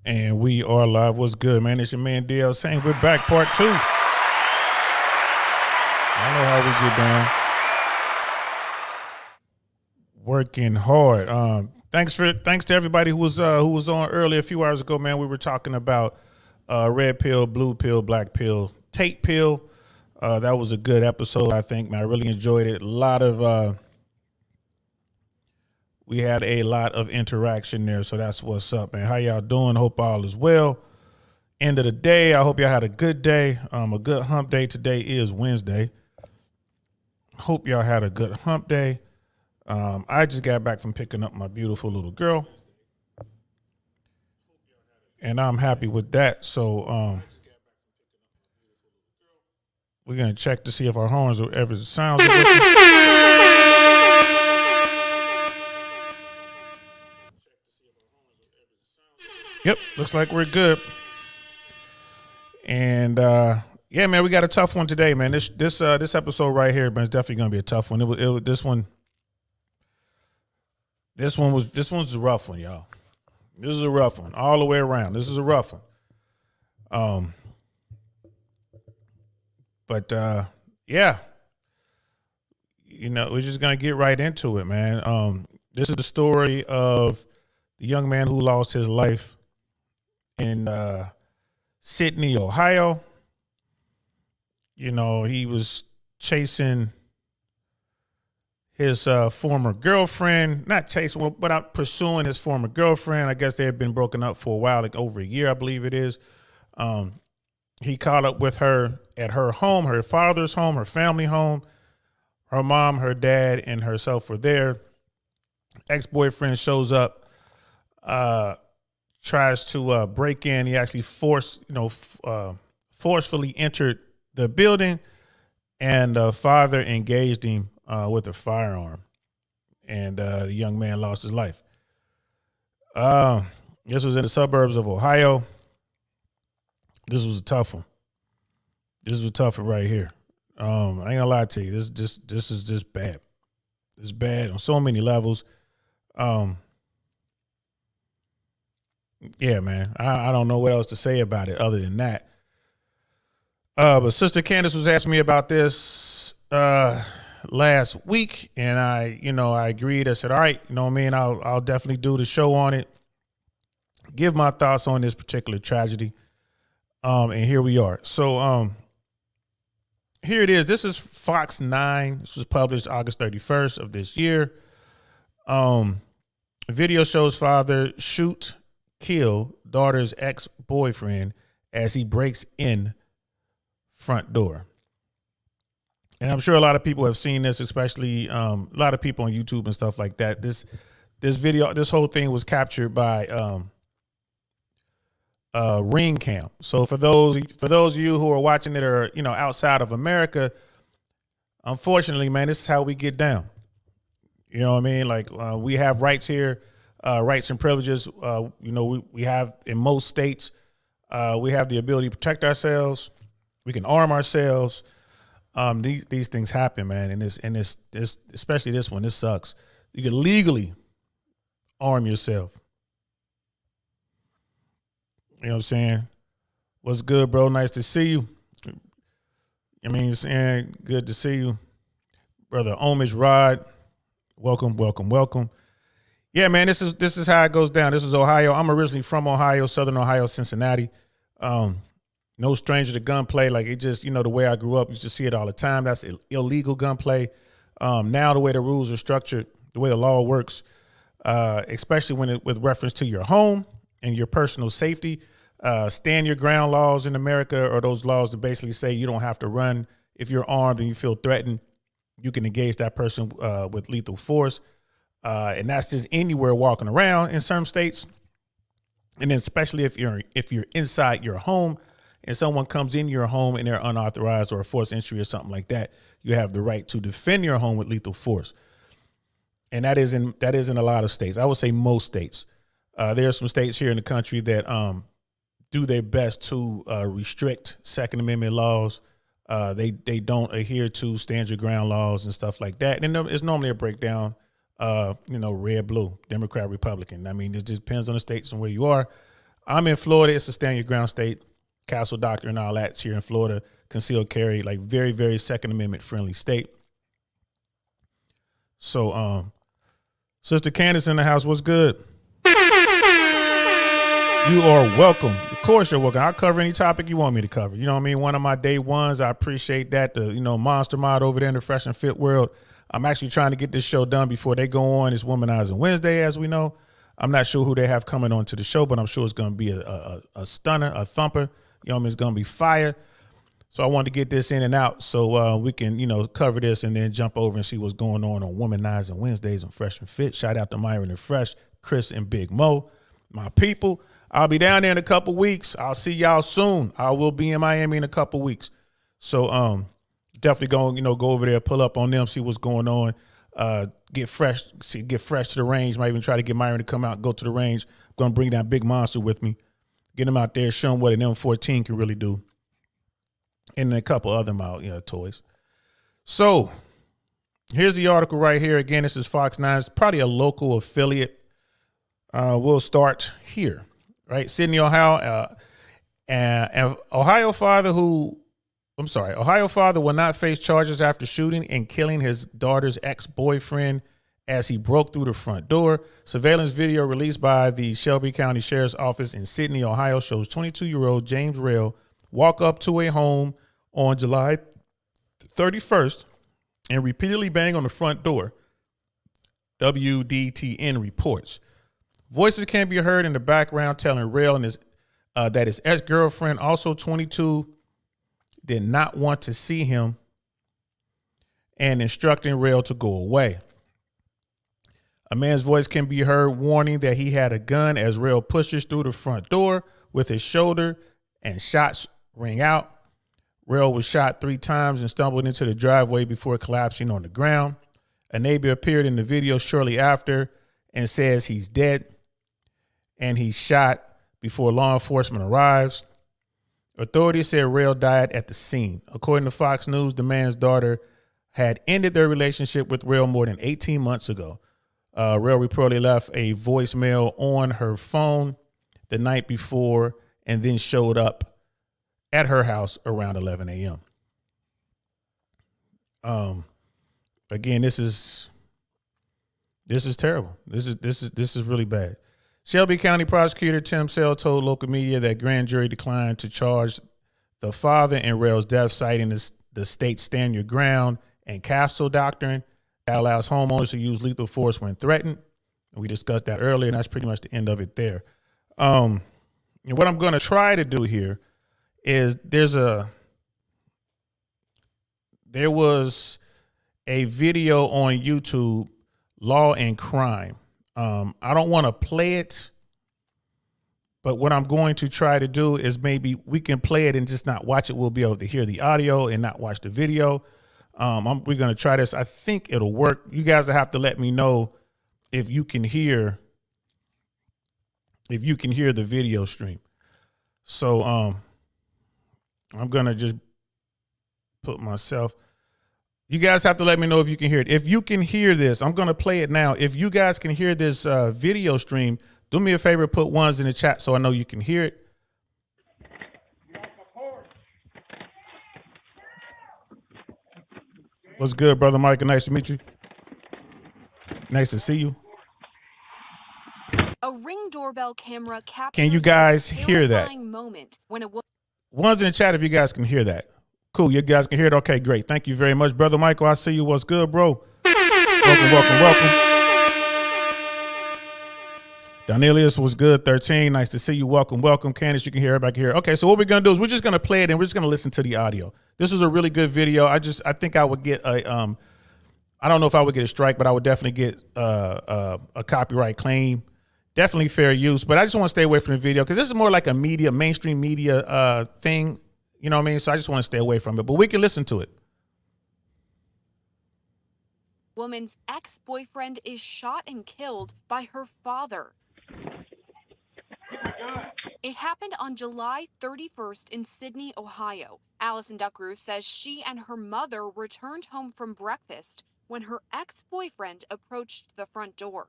And we are live. What's good, man? It's your man DL saying we're back, part 2. I know how we get down. Working hard. Thanks to everybody who was on earlier a few hours ago, man. We were talking about red pill, blue pill, black pill, tape pill. That was a good episode, I think, man. I really enjoyed it. We had a lot of interaction there, so that's what's up, man. How y'all doing? Hope all is well. End of the day, I hope y'all had a good day. A good hump day. Today is Wednesday. Hope y'all had a good hump day. I just got back from picking up my beautiful little girl, and I'm happy with that. So we're going to check to see if our horns will ever sound. Yep, looks like we're good. And yeah, man, we got a tough one today, man. This episode right here, man, is definitely gonna be a tough one. This one's a rough one, y'all. This is a rough one all the way around. This is a rough one. But yeah, you know, we're just gonna get right into it, man. This is the story of the young man who lost his life in Sydney, Ohio. You know, he was chasing his former girlfriend, not chasing, but out pursuing his former girlfriend. I guess they had been broken up for a while, like over a year, I believe it is. He caught up with her at her home, her father's home, her family home. Her mom, her dad, and herself were there. Ex-boyfriend shows up, tries to break in. He actually forcefully entered the building, and the father engaged him with a firearm, and the young man lost his life. This was in the suburbs of Ohio. This was a tough one. This was a tough one right here. I ain't gonna lie to you. This is just bad. It's bad on so many levels. Yeah, man. I don't know what else to say about it other than that. But Sister Candace was asking me about this last week, and I agreed. I said, all right, you know what I mean? I'll definitely do the show on it, give my thoughts on this particular tragedy. And here we are. So here it is. This is Fox 9. This was published August 31st of this year. Video shows father kill daughter's ex-boyfriend as he breaks in front door. And I'm sure a lot of people have seen this, especially a lot of people on YouTube and stuff like that. This video, this whole thing was captured by Ring Cam. So for those of you who are watching it or outside of America, unfortunately, man, this is how we get down. You know what I mean? Like we have rights here. Rights and privileges, we have in most states. We have the ability to protect ourselves. We can arm ourselves. These things happen, man, and this especially this one. This sucks. You can legally arm yourself. You know what I'm saying? What's good, bro? Nice to see you. I mean, saying good to see you, brother. Homage Rod, welcome. Yeah, man, this is how it goes down. This is Ohio. I'm originally from Ohio, Southern Ohio, Cincinnati. No stranger to gunplay. Like it just, the way I grew up, you just see it all the time. That's illegal gunplay. Now the way the rules are structured, the way the law works, especially with reference to your home and your personal safety, stand your ground laws in America are those laws that basically say you don't have to run if you're armed and you feel threatened. You can engage that person with lethal force. And that's just anywhere walking around in some states. And then especially if you're inside your home and someone comes in your home and they're unauthorized or a forced entry or something like that, you have the right to defend your home with lethal force. And that is in a lot of states. I would say most states. There are some states here in the country that do their best to restrict Second Amendment laws. They don't adhere to stand your ground laws and stuff like that. And it's normally a breakdown. Red, blue, Democrat, Republican. I mean, it just depends on the states and where you are. I'm in Florida. It's a stand your ground state. Castle Doctor and all that's here in Florida. Concealed carry, like very, very Second Amendment friendly state. So, Sister Candace in the house, what's good? You are welcome. Of course you're welcome. I'll cover any topic you want me to cover. You know what I mean? One of my day ones, I appreciate that. The, Monster Mod over there in the Fresh and Fit world. I'm actually trying to get this show done before they go on. It's Womanizing Wednesday, as we know. I'm not sure who they have coming on to the show, but I'm sure it's going to be a stunner, a thumper. You know what I mean? It's going to be fire. So I wanted to get this in and out so we can, cover this and then jump over and see what's going on Womanizing Wednesdays and Fresh and Fit. Shout out to Myron and Fresh, Chris and Big Mo, my people. I'll be down there in a couple weeks. I'll see y'all soon. I will be in Miami in a couple weeks. So definitely go over there, pull up on them, see what's going on. Get fresh to the range. Might even try to get Myron to come out and go to the range. I'm going to bring that big monster with me. Get him out there, show him what an M14 can really do. And a couple other toys. So here's the article right here. Again, this is Fox 9. It's probably a local affiliate. We'll start here, right? Sydney, Ohio. And Ohio father will not face charges after shooting and killing his daughter's ex-boyfriend as he broke through the front door. Surveillance video released by the Shelby County Sheriff's Office in Sydney, Ohio shows 22-year-old James Rail walk up to a home on July 31st and repeatedly bang on the front door. WDTN reports. Voices can be heard in the background telling Rail and that his ex-girlfriend, also 22, did not want to see him and instructing Rail to go away. A man's voice can be heard warning that he had a gun as Rail pushes through the front door with his shoulder and shots ring out. Rail was shot 3 times and stumbled into the driveway before collapsing on the ground. A neighbor appeared in the video shortly after and says he's dead and he's shot before law enforcement arrives. Authorities said Rail died at the scene. According to Fox News, the man's daughter had ended their relationship with Rail more than 18 months ago. Rail reportedly left a voicemail on her phone the night before and then showed up at her house around 11 a.m. Again, this is terrible. This is really bad. Shelby County prosecutor Tim Sell told local media that grand jury declined to charge the father in Rail's death, citing the state's stand your ground and castle doctrine that allows homeowners to use lethal force when threatened. And we discussed that earlier, and that's pretty much the end of it there. What I'm going to try to do here is there was a video on YouTube, Law and Crime. I don't want to play it, but what I'm going to try to do is maybe we can play it and just not watch it. We'll be able to hear the audio and not watch the video. We're going to try this. I think it'll work. You guys will have to let me know if you can hear the video stream. So, I'm going to just put myself. You guys have to let me know if you can hear it. If you can hear this, I'm going to play it now. If you guys can hear this video stream, do me a favor, put ones in the chat so I know you can hear it. What's good, Brother Michael? Nice to meet you. Nice to see you. A Ring doorbell camera captures. Can you guys hear that? Moment when it was. Ones in the chat if you guys can hear that. Cool, you guys can hear it? Okay, great. Thank you very much, Brother Michael. I see you. What's good, bro? Welcome. Donelius was good, 13. Nice to see you. Welcome. Candace, you can hear everybody here. Okay, so what we're going to do is we're just going to play it and we're just going to listen to the audio. This was a really good video. I think I would get a, I don't know if I would get a strike, but I would definitely get a copyright claim. Definitely fair use, but I just want to stay away from the video because this is more like a mainstream media thing. You know what I mean? So I just want to stay away from it, but we can listen to it. Woman's ex-boyfriend is shot and killed by her father. It happened on July 31st in Sydney, Ohio. Allison Duckrew says she and her mother returned home from breakfast when her ex-boyfriend approached the front door.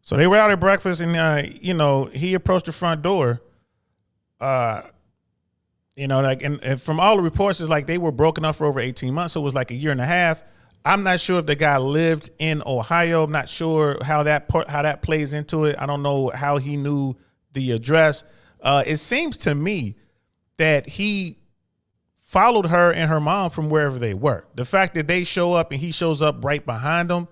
So they were out at breakfast, and he approached the front door. And from all the reports, it's like they were broken up for over 18 months. So it was like a year and a half. I'm not sure if the guy lived in Ohio. I'm not sure how that plays into it. I don't know how he knew the address. It seems to me that he followed her and her mom from wherever they were. The fact that they show up and he shows up right behind them,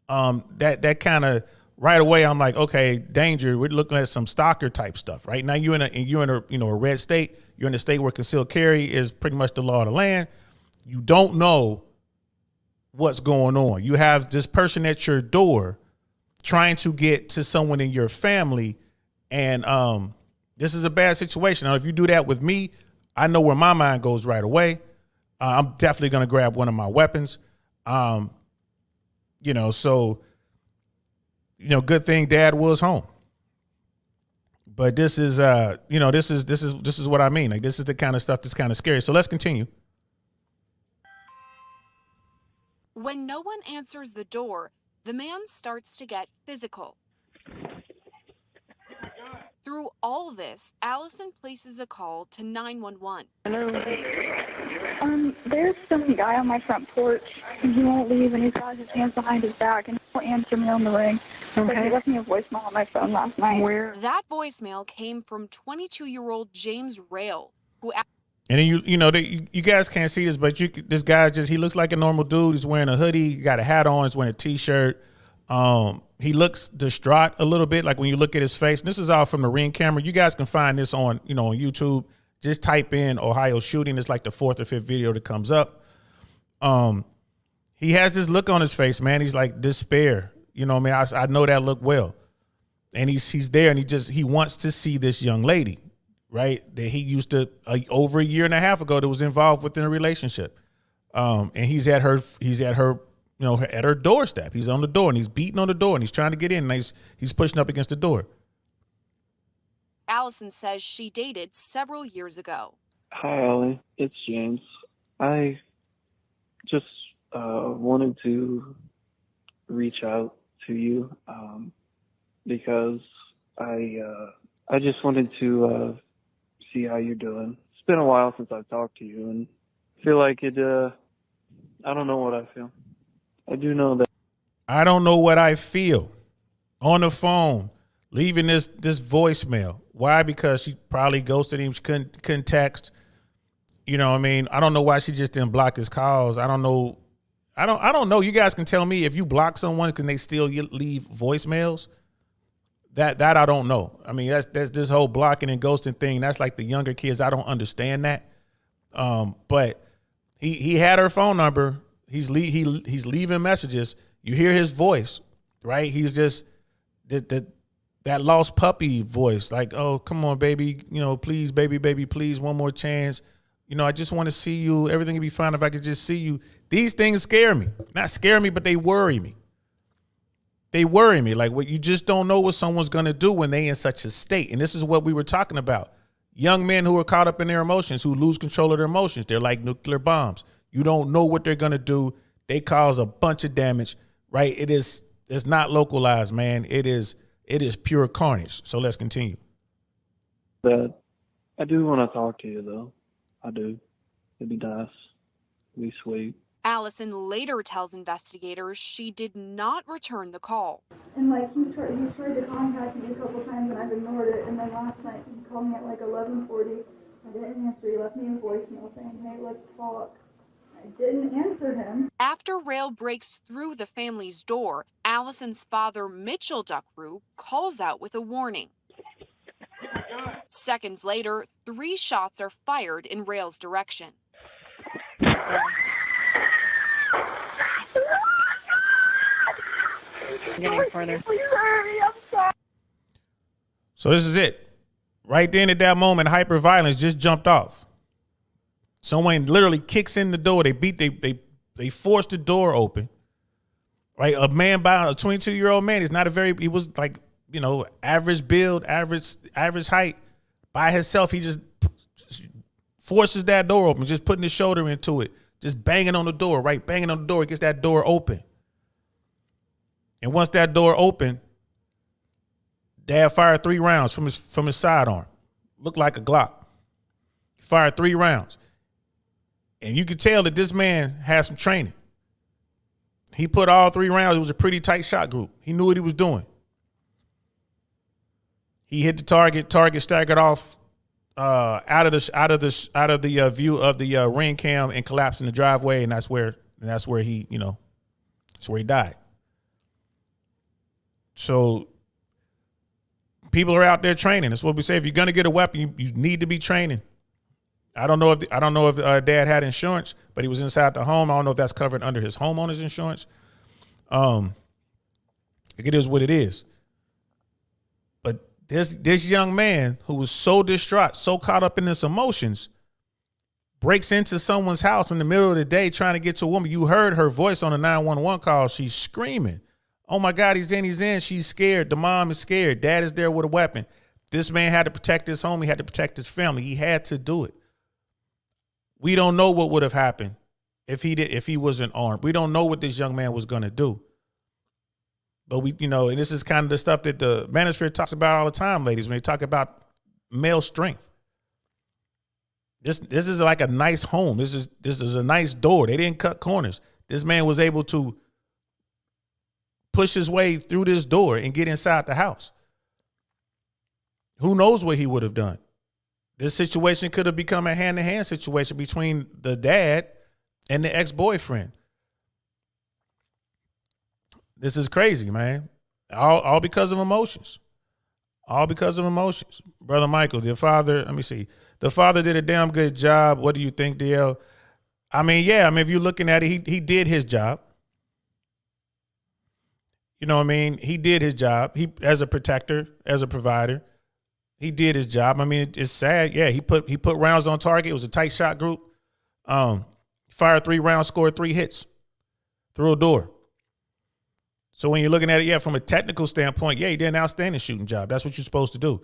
that kind of right away, I'm like, okay, danger. We're looking at some stalker type stuff. Right now, you're in a red state. You're in a state where concealed carry is pretty much the law of the land. You don't know what's going on. You have this person at your door trying to get to someone in your family, and this is a bad situation. Now, if you do that with me, I know where my mind goes right away. I'm definitely going to grab one of my weapons. So good thing Dad was home. But this is what I mean. Like, this is the kind of stuff that's kind of scary. So let's continue. When no one answers the door, the man starts to get physical. Through all this, Allison places a call to 911. There's some guy on my front porch, and he won't leave, and he's got his hands behind his back, and he won't answer me on the ring. Okay. But he left me a voicemail on my phone last night. That voicemail came from 22-year-old James Rail, who... And then you guys can't see this, but this guy he looks like a normal dude. He's wearing a hoodie, got a hat on, he's wearing a t-shirt. He looks distraught a little bit, like when you look at his face. And this is all from the Ring camera. You guys can find this on YouTube. Just type in Ohio shooting. It's like the 4th or 5th video that comes up. He has this look on his face, man. He's like despair. I know that look well. And he's there, and he wants to see this young lady, right? That he used to over a year and a half ago that was involved within a relationship. And he's at her at her doorstep. He's on the door, and he's beating on the door, and he's trying to get in, and he's pushing up against the door. Allison says she dated several years ago. Hi, Allie. It's James. I just wanted to reach out to you because I just wanted to see how you're doing. It's been a while since I've talked to you, and I feel like it. I don't know what I feel. I do know that. I don't know what I feel. On the phone, leaving this voicemail. Why? Because she probably ghosted him. She couldn't text. I don't know why she just didn't block his calls. I don't know. I don't know. You guys can tell me if you block someone, can they still leave voicemails? That I don't know. I mean, that's this whole blocking and ghosting thing. That's like the younger kids. I don't understand that. But he had her phone number. He's leaving messages. You hear his voice, right? He's just that lost puppy voice, like, oh, come on, baby, please, baby, please, one more chance. I just want to see you. Everything would be fine if I could just see you. These things scare me. Not scare me, but they worry me. They worry me. Like, you just don't know what someone's going to do when they in such a state. And this is what we were talking about. Young men who are caught up in their emotions, who lose control of their emotions. They're like nuclear bombs. You don't know what they're going to do. They cause a bunch of damage, right? It's not localized, man. It is pure carnage. So let's continue. But I do want to talk to you, though. I do. It'd be nice. It'd be sweet. Allison later tells investigators she did not return the call. And he tried to contact me a couple times, and I've ignored it. And then last night he called me at 11:40. I didn't answer. He left me a voicemail saying, "Hey, let's talk." I didn't answer him. After Rail breaks through the family's door, Allison's father, Mitchell Duckrew, calls out with a warning. Seconds later, 3 shots are fired in Rail's direction. Getting further. Please hurry, I'm sorry. So this is it. Right then at that moment, hyperviolence just jumped off. Someone literally kicks in the door. They forced the door open. Right? A 22-year-old man. He was like, average build, average height. By himself, he just forces that door open, just putting his shoulder into it, just banging on the door, right? Banging on the door, gets that door open. And once that door open, Dad fired 3 rounds from his sidearm. Looked like a Glock. Fired 3 rounds. And you could tell that this man had some training. He put all 3 rounds. It was a pretty tight shot group. He knew what he was doing. He hit the target. Target staggered off out of the view of the ring cam and collapsed in the driveway, and that's where he, that's where he died. So people are out there training. That's what we say. If you're gonna get a weapon, you need to be training. I don't know if Dad had insurance, but he was inside the home. I don't know if that's covered under his homeowner's insurance. It is what it is. But this young man who was so distraught, so caught up in his emotions, breaks into someone's house in the middle of the day trying to get to a woman. You heard her voice on the 911 call. She's screaming. Oh my God, he's in. She's scared. The mom is scared. Dad is there with a weapon. This man had to protect his home. He had to protect his family. He had to do it. We don't know what would have happened if he wasn't armed. We don't know what this young man was going to do. But and this is kind of the stuff that the manosphere talks about all the time, ladies, when they talk about male strength. This is like a nice home. This is a nice door. They didn't cut corners. This man was able to push his way through this door and get inside the house. Who knows what he would have done? This situation could have become a hand-to-hand situation between the dad and the ex-boyfriend. This is crazy, man. All because of emotions. All because of emotions. Brother Michael, the father, let me see. The father did a damn good job. What do you think, DL? If you're looking at it, he did his job. You know what I mean? He did his job. He, as a protector, as a provider, he did his job. I mean, it's sad. Yeah, he put rounds on target. It was a tight shot group. Fired 3 rounds, scored 3 hits through a door. So when you're looking at it, from a technical standpoint, he did an outstanding shooting job. That's what you're supposed to do.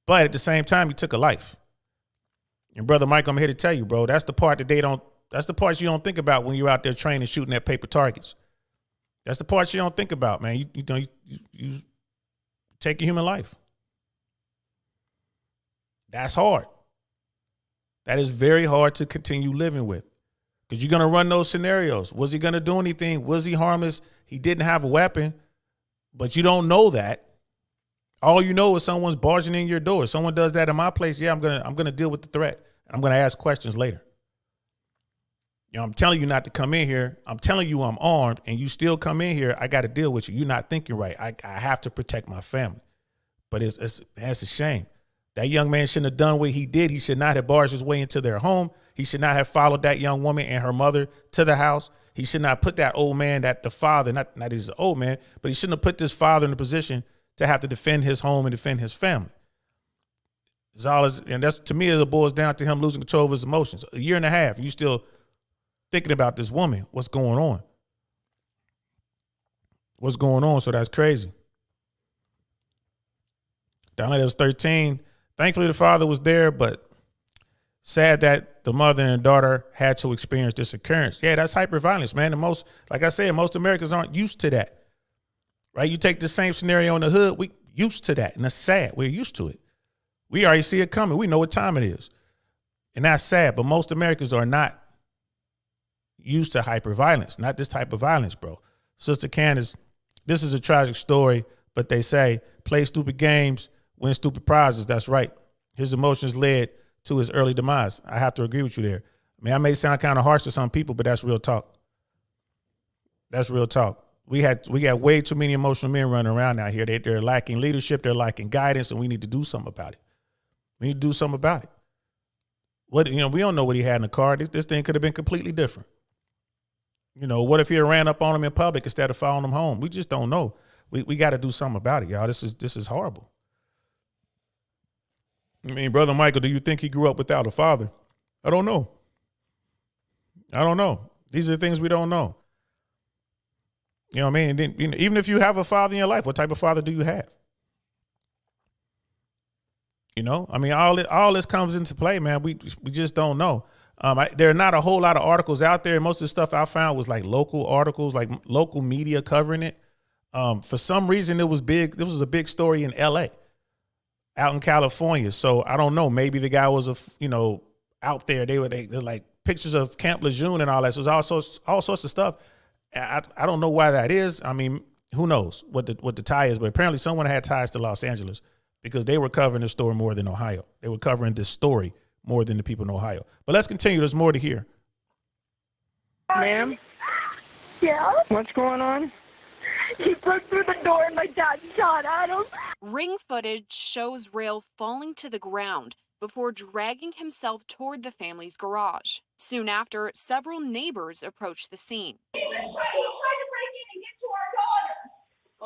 But at the same time, he took a life. And Brother Mike, I'm here to tell you, bro, that's the part that's the part you don't think about when you're out there training, shooting at paper targets. That's the part you don't think about, man. You take a human life. That's hard. That is very hard to continue living with, because you're going to run those scenarios. Was he going to do anything? Was he harmless? He didn't have a weapon, but you don't know that. All you know is someone's barging in your door. If someone does that in my place, I'm gonna deal with the threat. I'm gonna ask questions later. I'm telling you not to come in here. I'm telling you I'm armed, and you still come in here. I got to deal with you. You're not thinking right. I have to protect my family. But that's a shame. That young man shouldn't have done what he did. He should not have barged his way into their home. He should not have followed that young woman and her mother to the house. He should not put that old man, the father, not he's an old man, but he shouldn't have put this father in a position to have to defend his home and defend his family. And that's, to me, it boils down to him losing control of his emotions. A year and a half, you still thinking about this woman. What's going on? What's going on? So that's crazy. Down was 13. Thankfully, the father was there, but sad that the mother and daughter had to experience this occurrence. Yeah, that's hyperviolence, man. Like I said, most Americans aren't used to that. Right? You take the same scenario in the hood, we used to that, and that's sad. We're used to it. We already see it coming. We know what time it is. And that's sad, but most Americans are not used to hyperviolence, not this type of violence, bro. Sister Candace, this is a tragic story, but they say, play stupid games, win stupid prizes. That's right. His emotions led to his early demise. I have to agree with you there. I may sound kind of harsh to some people, but that's real talk. That's real talk. We got way too many emotional men running around out here. They're lacking leadership. They're lacking guidance, and we need to do something about it. We need to do something about it. We don't know what he had in the car. This thing could have been completely different. What if he had ran up on him in public instead of following him home? We just don't know. We got to do something about it, y'all. This is horrible. Brother Michael, do you think he grew up without a father? I don't know. These are things we don't know. You know what I mean? And then, even if you have a father in your life, what type of father do you have? All this comes into play, man. We just don't know. There are not a whole lot of articles out there. Most of the stuff I found was like local articles, like local media covering it. For some reason, it was big. This was a big story in L.A., out in California. So I don't know. Maybe the guy was out there. They're like pictures of Camp Lejeune and all that. So there's all sorts of stuff. I don't know why that is. I mean, who knows what the tie is? But apparently, someone had ties to Los Angeles because they were covering the story more than Ohio. They were covering this story more than the people in Ohio. But let's continue. There's more to hear. Ma'am? Yeah? What's going on? He broke through the door and my dad shot at him. Ring footage shows Rail falling to the ground before dragging himself toward the family's garage. Soon after, several neighbors approached the scene. He was trying to break in and get to our daughter.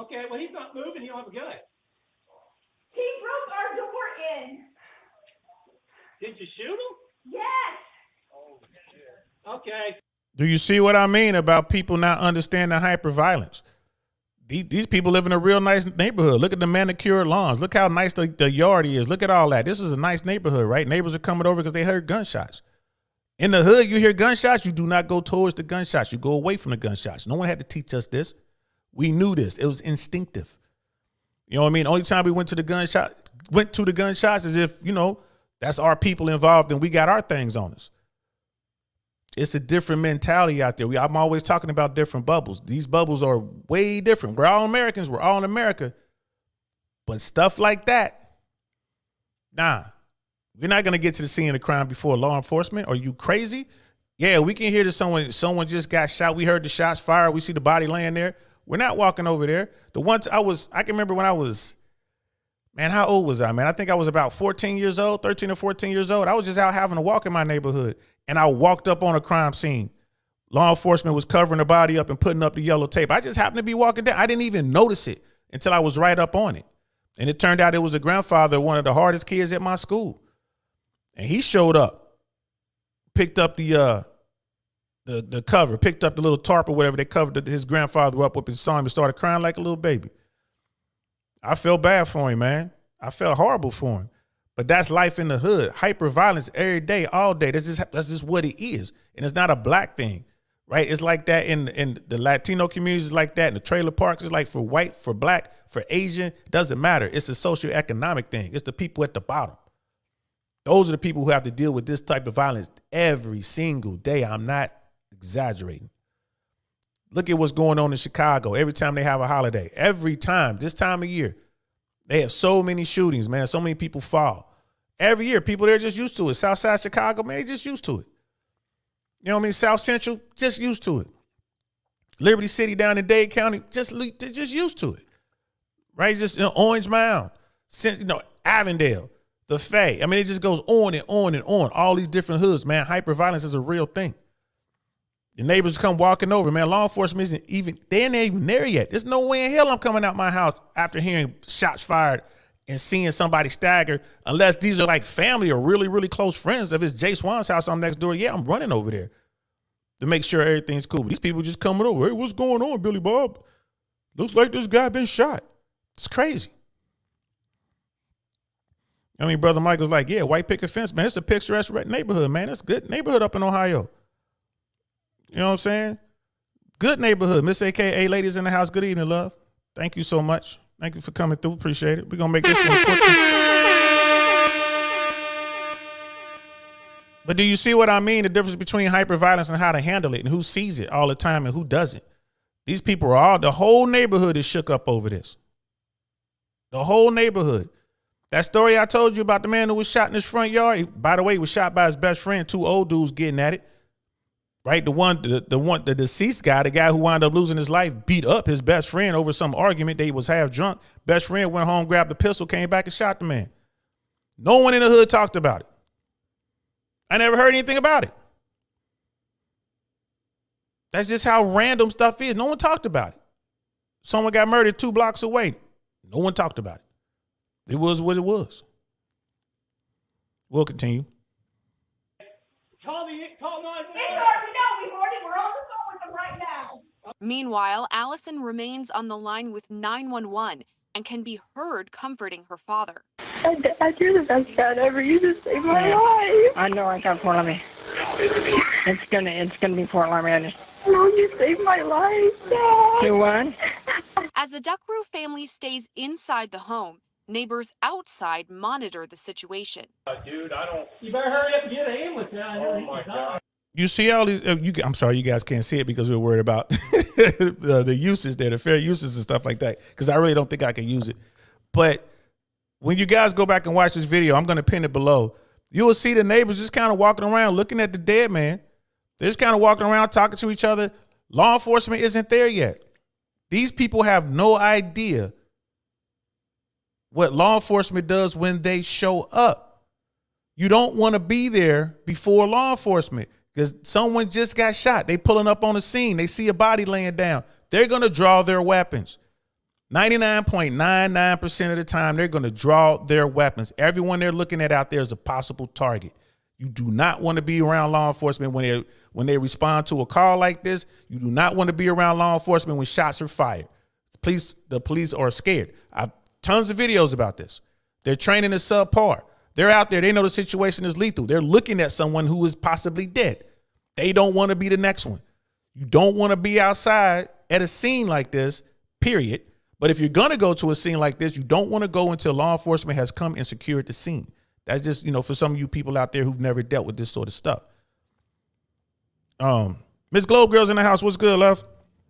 Okay, well, he's not moving. He don't have a gun. He broke our door in. Did you shoot him? Yes. Okay. Do you see what I mean about people not understanding hyperviolence? These people live in a real nice neighborhood. Look at the manicured lawns. Look how nice the yard is. Look at all that. This is a nice neighborhood, right? Neighbors are coming over because they heard gunshots. In the hood, you hear gunshots, you do not go towards the gunshots. You go away from the gunshots. No one had to teach us this. We knew this. It was instinctive. You know what I mean? Only time we went to the gunshots is if, that's our people involved and we got our things on us. It's a different mentality out there. I'm always talking about different bubbles. These bubbles are way different. We're all Americans. We're all in America. But stuff like that, nah. We're not going to get to the scene of the crime before law enforcement. Are you crazy? Yeah, we can hear that someone just got shot. We heard the shots fired. We see the body laying there. We're not walking over there. I can remember when I was, man, how old was I, man? I think I was about 13 or 14 years old. I was just out having a walk in my neighborhood. And I walked up on a crime scene. Law enforcement was covering the body up and putting up the yellow tape. I just happened to be walking down. I didn't even notice it until I was right up on it. And it turned out it was the grandfather of one of the hardest kids at my school. And he showed up, picked up the cover, picked up the little tarp or whatever they covered his grandfather up with and saw him and started crying like a little baby. I felt bad for him, man. I felt horrible for him. But that's life in the hood. Hyperviolence every day, all day. That's just what it is. And it's not a black thing, right? It's like that in the Latino communities, like that in the trailer parks. It's like for white, for black, for Asian, doesn't matter. It's a socioeconomic thing. It's the people at the bottom. Those are the people who have to deal with this type of violence every single day. I'm not exaggerating. Look at what's going on in Chicago every time they have a holiday. Every time, this time of year, they have so many shootings, man. So many people fall. Every year, people there just used to it. Southside Chicago, man, they just used to it. You know what I mean? South Central, just used to it. Liberty City down in Dade County, just used to it. Right? Just Orange Mound, Avondale, the Fay. I mean, it just goes on and on and on. All these different hoods, man. Hyperviolence is a real thing. Your neighbors come walking over, man. Law enforcement they ain't even there yet. There's no way in hell I'm coming out my house after hearing shots fired and seeing somebody stagger, unless these are like family or really, really close friends. If it's Jay Swan's house, I'm next door. Yeah, I'm running over there to make sure everything's cool. But these people just coming over. Hey, what's going on, Billy Bob? Looks like this guy been shot. It's crazy. I mean, Brother Michael's like, yeah, white picket fence, man. It's a picturesque neighborhood, man. It's a good neighborhood up in Ohio. You know what I'm saying? Good neighborhood. Miss AKA ladies in the house. Good evening, love. Thank you so much. Thank you for coming through. Appreciate it. We're going to make this one quick. But do you see what I mean? The difference between hyperviolence and how to handle it and who sees it all the time and who doesn't. These people the whole neighborhood is shook up over this. The whole neighborhood. That story I told you about the man who was shot in his front yard, by the way, he was shot by his best friend, two old dudes getting at it. Right, the deceased guy, the guy who wound up losing his life, beat up his best friend over some argument. They was half drunk. Best friend went home, grabbed the pistol, came back and shot the man. No one in the hood talked about it. I never heard anything about it. That's just how random stuff is. No one talked about it. Someone got murdered 2 blocks away. No one talked about it. It was what it was. We'll continue. Call 911. We're on the phone with them right now. Meanwhile, Allison remains on the line with 911 and can be heard comforting her father. Dad, you're the best dad ever. You just saved my life. I know I got Fort Laramie. It's gonna be Fort Laramie. No, you saved my life, Dad. You what? As the Duckrew family stays inside the home, neighbors outside monitor the situation. Dude, you better hurry up and get an ambulance down here. Oh my God. You see all these, I'm sorry, you guys can't see it because we're worried about the uses there, the fair uses and stuff like that, because I really don't think I can use it. But when you guys go back and watch this video, I'm going to pin it below. You will see the neighbors just kind of walking around looking at the dead man. They're just kind of walking around talking to each other. Law enforcement isn't there yet. These people have no idea what law enforcement does when they show up. You don't want to be there before law enforcement because someone just got shot. They pulling up on the scene. They see a body laying down. They're going to draw their weapons. 99.99% of the time, they're going to draw their weapons. Everyone they're looking at out there is a possible target. You do not want to be around law enforcement when they respond to a call like this. You do not want to be around law enforcement when shots are fired. The police are scared. I've tons of videos about this. Their training is subpar. They're out there. They know the situation is lethal. They're looking at someone who is possibly dead. They don't want to be the next one. You don't want to be outside at a scene like this, period. But if you're going to go to a scene like this, you don't want to go until law enforcement has come and secured the scene. That's just, for some of you people out there who've never dealt with this sort of stuff. Miss Globe Girls in the house. What's good, love?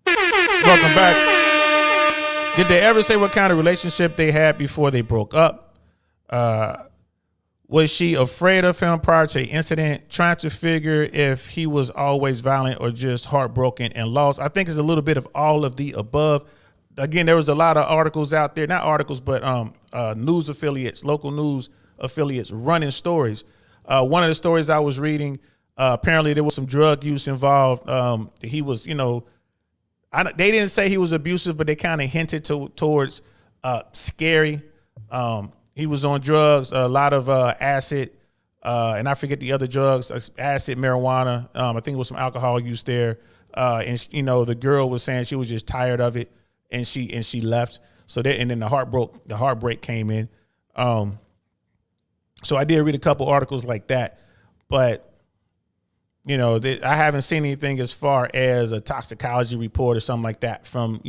Welcome back. Did they ever say what kind of relationship they had before they broke up? Was she afraid of him prior to the incident, trying to figure if he was always violent or just heartbroken and lost? I think it's a little bit of all of the above. Again, there was a lot of articles out there, not articles, but news affiliates, local news affiliates running stories. One of the stories I was reading, apparently there was some drug use involved. He was, they didn't say he was abusive, but they kind of hinted towards scary. He was on drugs, a lot of acid, and I forget the other drugs, acid, marijuana. I think it was some alcohol use there. And the girl was saying she was just tired of it. And she left. So and then the heartbreak came in. So I did read a couple articles like that, but I haven't seen anything as far as a toxicology report or something like that from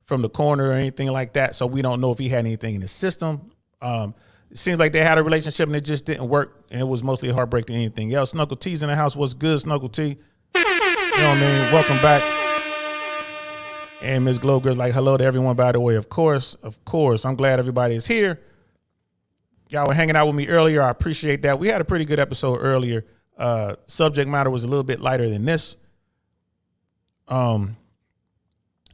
from the coroner or anything like that. So we don't know if he had anything in his system. It seems like they had a relationship and it just didn't work, and it was mostly a heartbreak than anything else. Snuggle T's in the house. What's good, Snuggle T? Welcome back. And Ms. Gloger's like, hello to everyone, by the way. Of course. I'm glad everybody is here. Y'all were hanging out with me earlier. I appreciate that. We had a pretty good episode earlier. Subject matter was a little bit lighter than this. And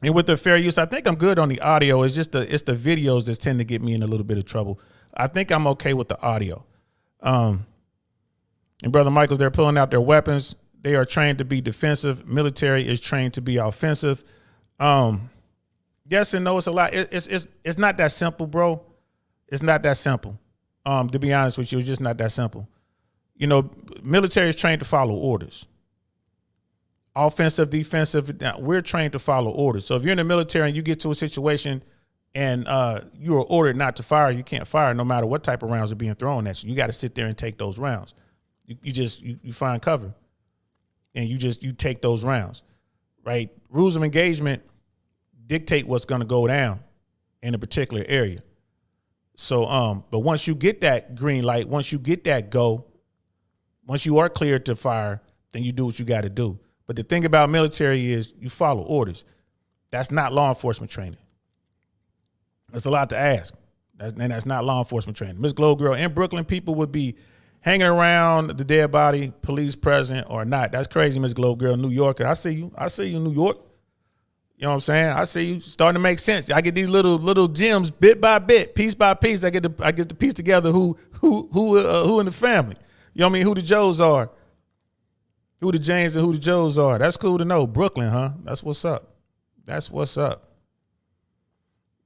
with the fair use, I think I'm good on the audio. It's just the videos that tend to get me in a little bit of trouble. I think I'm okay with the audio. And Brother Michaels, they're pulling out their weapons. They are trained to be defensive. Military is trained to be offensive. Yes and no. It's a lot. It's not that simple, bro. It's not that simple. To be honest with you, it's just not that simple. Military is trained to follow orders. Offensive, defensive. We're trained to follow orders. So if you're in the military and you get to a situation and you are ordered not to fire, you can't fire no matter what type of rounds are being thrown at you. You got to sit there and take those rounds. You find cover and you take those rounds, right? Rules of engagement dictate what's going to go down in a particular area. So, but once you get that green light, once you get that go, once you are cleared to fire, then you do what you got to do. But the thing about military is you follow orders. That's not law enforcement training. That's a lot to ask. That's not law enforcement training. Miss Glow Girl, in Brooklyn, people would be hanging around the dead body, police present or not. That's crazy, Miss Glow Girl, New Yorker. I see you, New York. You know what I'm saying? I see you starting to make sense. I get these little gems bit by bit, piece by piece. I get to piece together who in the family. You know what I mean? Who the Joes are, who the James and who the Joes are. That's cool to know. Brooklyn, huh? That's what's up. That's what's up.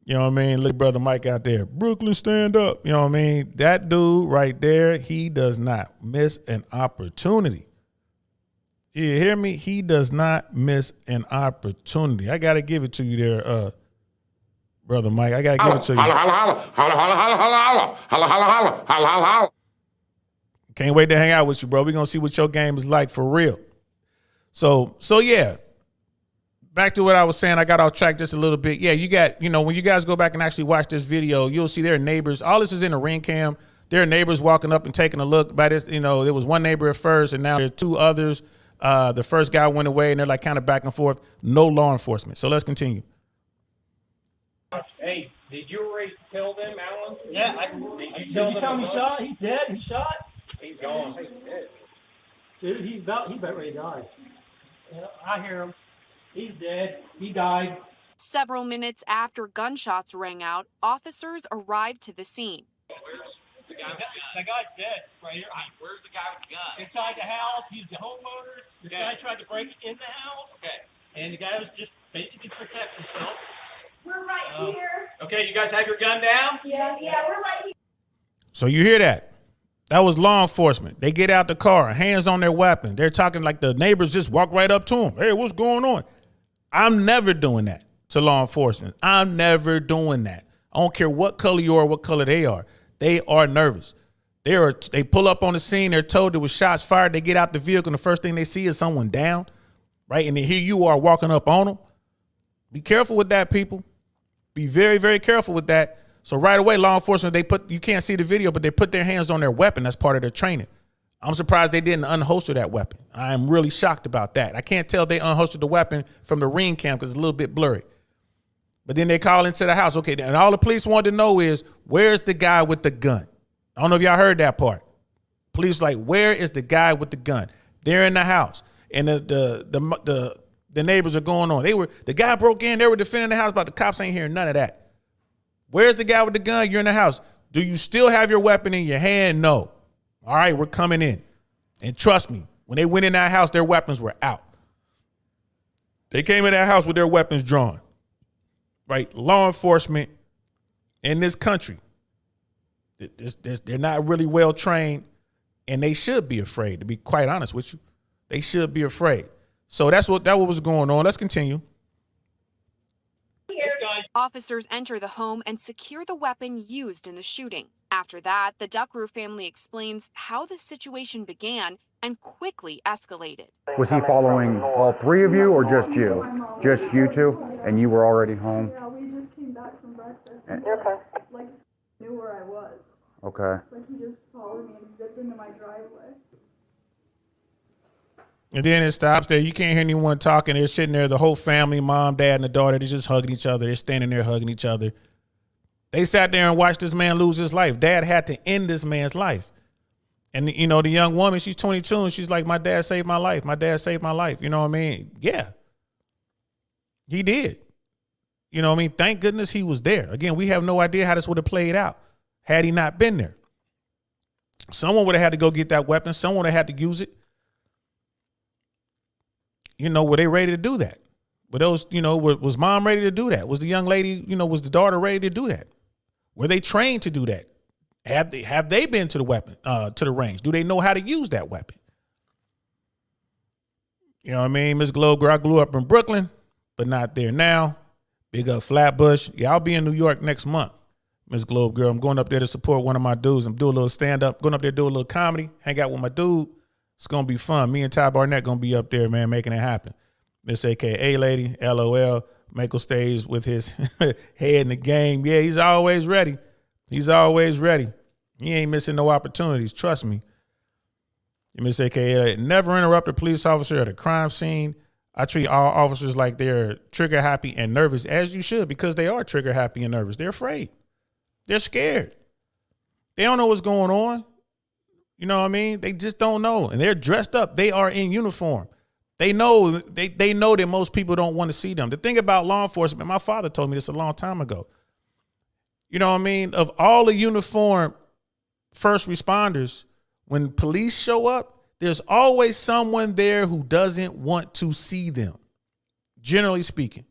You know what I mean? Look, Brother Mike out there. Brooklyn, stand up. You know what I mean? That dude right there, he does not miss an opportunity. You hear me? He does not miss an opportunity. I got to give it to you there, Brother Mike. I got to give it to you. Can't wait to hang out with you, bro. We're going to see what your game is like for real. So yeah. back to what I was saying, I got off track just a little bit. Yeah, you got, when you guys go back and actually watch this video, you'll see their neighbors. All this is in a ring cam. Their neighbors walking up and taking a look. By this, there was one neighbor at first, and now there's two others. The first guy went away, and they're like kind of back and forth. No law enforcement. So let's continue. Hey, did you already tell them, Alan? Yeah, did you tell him he shot? He's dead. He's shot. He's gone. He's dead. Dude, he's about ready to die. Yeah, I hear him. He's dead. He died. Several minutes after gunshots rang out, officers arrived to the scene. The guy's dead right here. Where's the guy with the gun? Inside the house. He's the homeowner. The guy tried to break in the house. Okay. And the guy was just basically protecting himself. We're right here. Okay, you guys have your gun down? Yeah, we're right here. So you hear that? That was law enforcement. They get out the car, hands on their weapon. They're talking like the neighbors just walk right up to them. Hey, what's going on? I'm never doing that to law enforcement. I'm never doing that. I don't care what color you are, what color they are. They are nervous. They pull up on the scene. They're told there was shots fired. They get out the vehicle, and the first thing they see is someone down, right? And then here you are walking up on them. Be careful with that, people. Be very, very careful with that. So right away, law enforcement, you can't see the video, but they put their hands on their weapon. That's part of their training. I'm surprised they didn't unholster that weapon. I'm really shocked about that. I can't tell if they unholstered the weapon from the ring cam because it's a little bit blurry. But then they call into the house. Okay, and all the police wanted to know is, where's the guy with the gun? I don't know if y'all heard that part. Police like, where is the guy with the gun? They're in the house. And the neighbors are going on. The guy broke in, they were defending the house, but the cops ain't hearing none of that. Where's the guy with the gun? You're in the house. Do you still have your weapon in your hand? No. All right, we're coming in. And trust me, when they went in that house, their weapons were out. They came in that house with their weapons drawn. Right? Law enforcement in this country, they're not really well trained, and they should be afraid, to be quite honest with you. They should be afraid. So that was going on. Let's continue. Officers enter the home and secure the weapon used in the shooting. After that, the Duckrew family explains how the situation began and quickly escalated. Was he following all three of you or just you? Just you two? And you were already home? Yeah, we just came back from breakfast. And like, knew where I was. Okay. Like, he just followed me and zipped into my driveway. And then it stops there. You can't hear anyone talking. They're sitting there, the whole family, mom, dad, and the daughter, they're just hugging each other. They're standing there hugging each other. They sat there and watched this man lose his life. Dad had to end this man's life. And, the young woman, she's 22, and she's like, my dad saved my life. My dad saved my life. You know what I mean? Yeah. He did. You know what I mean? Thank goodness he was there. Again, we have no idea how this would have played out had he not been there. Someone would have had to go get that weapon. Someone would have had to use it. Were they ready to do that? Were those, was mom ready to do that? Was the young lady, was the daughter ready to do that? Were they trained to do that? Have they been to the range? Do they know how to use that weapon? You know what I mean? Miss Globe girl, I grew up in Brooklyn, but not there now. Big up Flatbush. Yeah, I'll be in New York next month. Miss Globe girl, I'm going up there to support one of my dudes. I'm doing a little stand-up, going up there to do a little comedy, hang out with my dude. It's going to be fun. Me and Ty Barnett going to be up there, man, making it happen. Miss AKA Lady, LOL. Michael stays with his head in the game. Yeah, he's always ready. He's always ready. He ain't missing no opportunities. Trust me. Miss AKA, never interrupt a police officer at a crime scene. I treat all officers like they're trigger happy and nervous, as you should, because they are trigger happy and nervous. They're afraid. They're scared. They don't know what's going on. You know what I mean? They just don't know. And they're dressed up. They are in uniform. They know they know that most people don't want to see them. The thing about law enforcement, my father told me this a long time ago. You know what I mean? Of all the uniformed first responders, when police show up, there's always someone there who doesn't want to see them, generally speaking.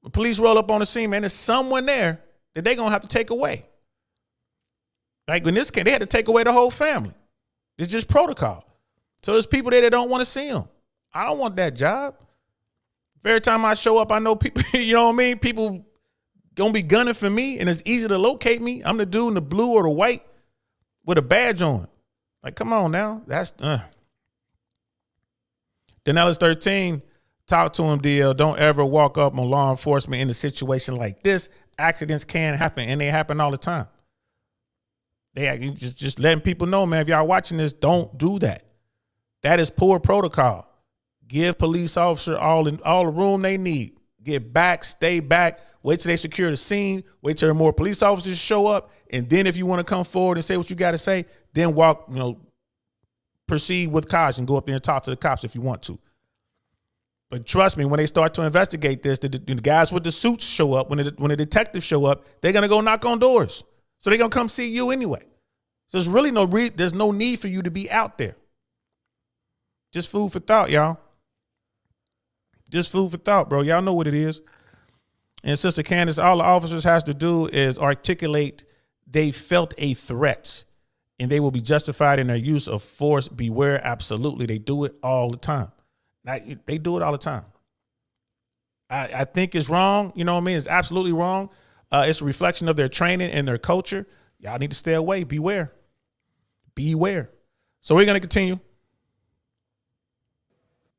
When police roll up on the scene, man, there's someone there that they're going to have to take away. Like in this case, they had to take away the whole family. It's just protocol. So there's people there that don't want to see them. I don't want that job. Every time I show up, I know people, you know what I mean? People going to be gunning for me, and it's easy to locate me. I'm the dude in the blue or the white with a badge on. Like, come on now. That's Denellis 13. Talk to him, DL. Don't ever walk up on law enforcement in a situation like this. Accidents can happen, and they happen all the time. They just letting people know, man, if y'all watching this, don't do that. That is poor protocol. Give police officer all the room they need. Get back, stay back, wait till they secure the scene, wait till more police officers show up, and then if you want to come forward and say what you got to say, then proceed with caution. Go up there and talk to the cops if you want to. But trust me, when they start to investigate this, the guys with the suits show up. When the detectives show up, they're gonna go knock on doors. So they're gonna come see you anyway. So there's really there's no need for you to be out there. Just food for thought, y'all. Just food for thought, bro. Y'all know what it is. And Sister Candace, all the officers has to do is articulate they felt a threat, and they will be justified in their use of force. Beware, absolutely. They do it all the time. They do it all the time. I think it's wrong. You know what I mean? It's absolutely wrong. It's a reflection of their training and their culture. Y'all need to stay away. Beware. Beware. So we're going to continue.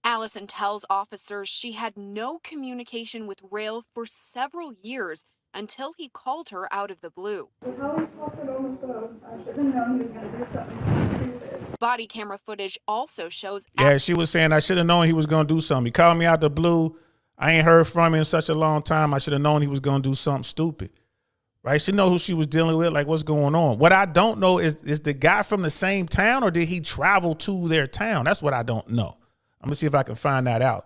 Allison tells officers she had no communication with Rail for several years until he called her out of the blue. How he talking on the phone? I should have known he was going to do something stupid. Body camera footage also shows. Yeah, she was saying, I should have known he was going to do something. He called me out the blue. I ain't heard from him in such a long time. I should have known he was going to do something stupid. Right? She know who she was dealing with, like what's going on. What I don't know is the guy from the same town, or did he travel to their town? That's what I don't know. I'm going to see if I can find that out.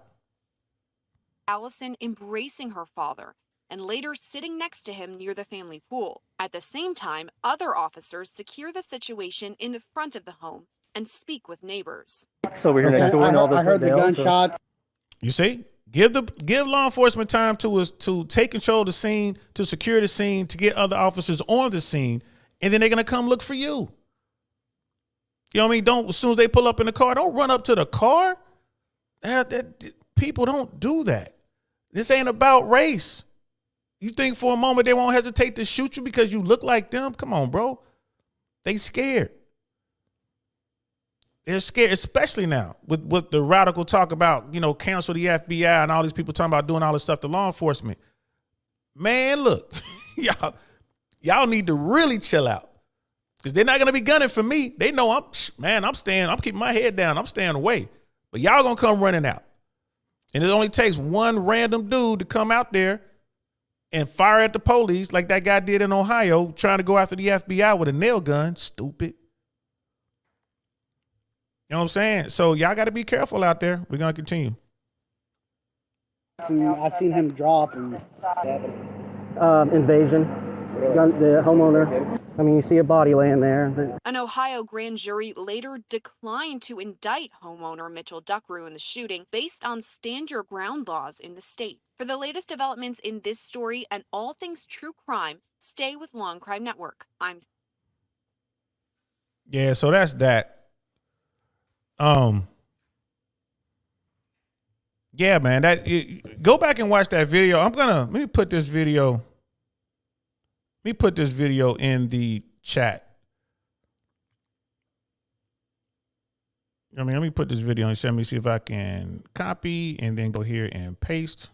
Allison embracing her father and later sitting next to him near the family pool. At the same time, other officers secure the situation in the front of the home and speak with neighbors. So we're here next door and all this. I heard the gunshots. You see? Give law enforcement time to take control of the scene, to secure the scene, to get other officers on the scene, and then they're gonna come look for you. You know what I mean? Don't, as soon as they pull up in the car, don't run up to the car. People don't do that. This ain't about race. You think for a moment they won't hesitate to shoot you because you look like them? Come on, bro. They scared. They're scared, especially now with the radical talk about, cancel the FBI and all these people talking about doing all this stuff to law enforcement. Man, look, y'all need to really chill out, because they're not going to be gunning for me. They know I'm keeping my head down. I'm staying away. But y'all going to come running out. And it only takes one random dude to come out there and fire at the police like that guy did in Ohio, trying to go after the FBI with a nail gun. Stupid. You know what I'm saying? So y'all got to be careful out there. We're going to continue. I've seen him drop and invasion. The homeowner. I mean, you see a body laying there. An Ohio grand jury later declined to indict homeowner Mitchell Duckrew in the shooting based on stand your ground laws in the state. For the latest developments in this story and all things true crime, stay with Law and Crime Network. Yeah, so that's that. Yeah, man, go back and watch that video. Let me put this video in the chat. Let me put this video in. Let me see if I can copy and then go here and paste.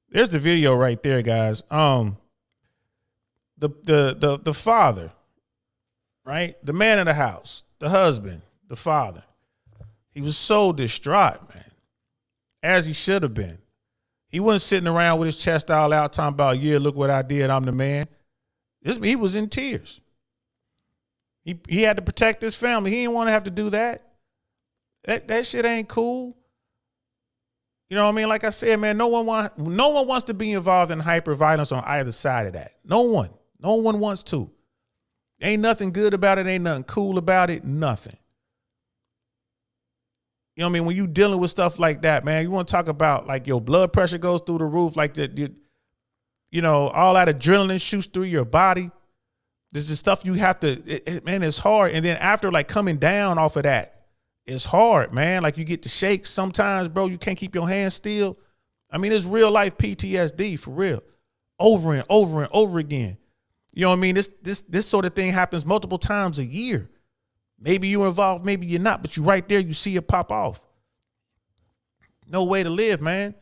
There's the video right there, guys. The father, right? The man of the house, the husband, the father. He was so distraught, man, as he should have been. He wasn't sitting around with his chest all out talking about, yeah, look what I did, I'm the man. He was in tears. He had to protect his family. He didn't want to have to do that. That shit ain't cool. You know what I mean? Like I said, man, no one wants to be involved in hyper-violence on either side of that. No one wants to. Ain't nothing good about it. Ain't nothing cool about it. Nothing. You know what I mean? When you dealing with stuff like that, man, you want to talk about like your blood pressure goes through the roof, like all that adrenaline shoots through your body. This is stuff you have to, man, it's hard. And then after like coming down off of that, it's hard, man. Like you get to shake sometimes, bro. You can't keep your hands still. I mean, it's real life PTSD for real, over and over and over again. You know what I mean? This sort of thing happens multiple times a year. Maybe you're involved, maybe you're not, but you right there, you see it pop off. No way to live, man.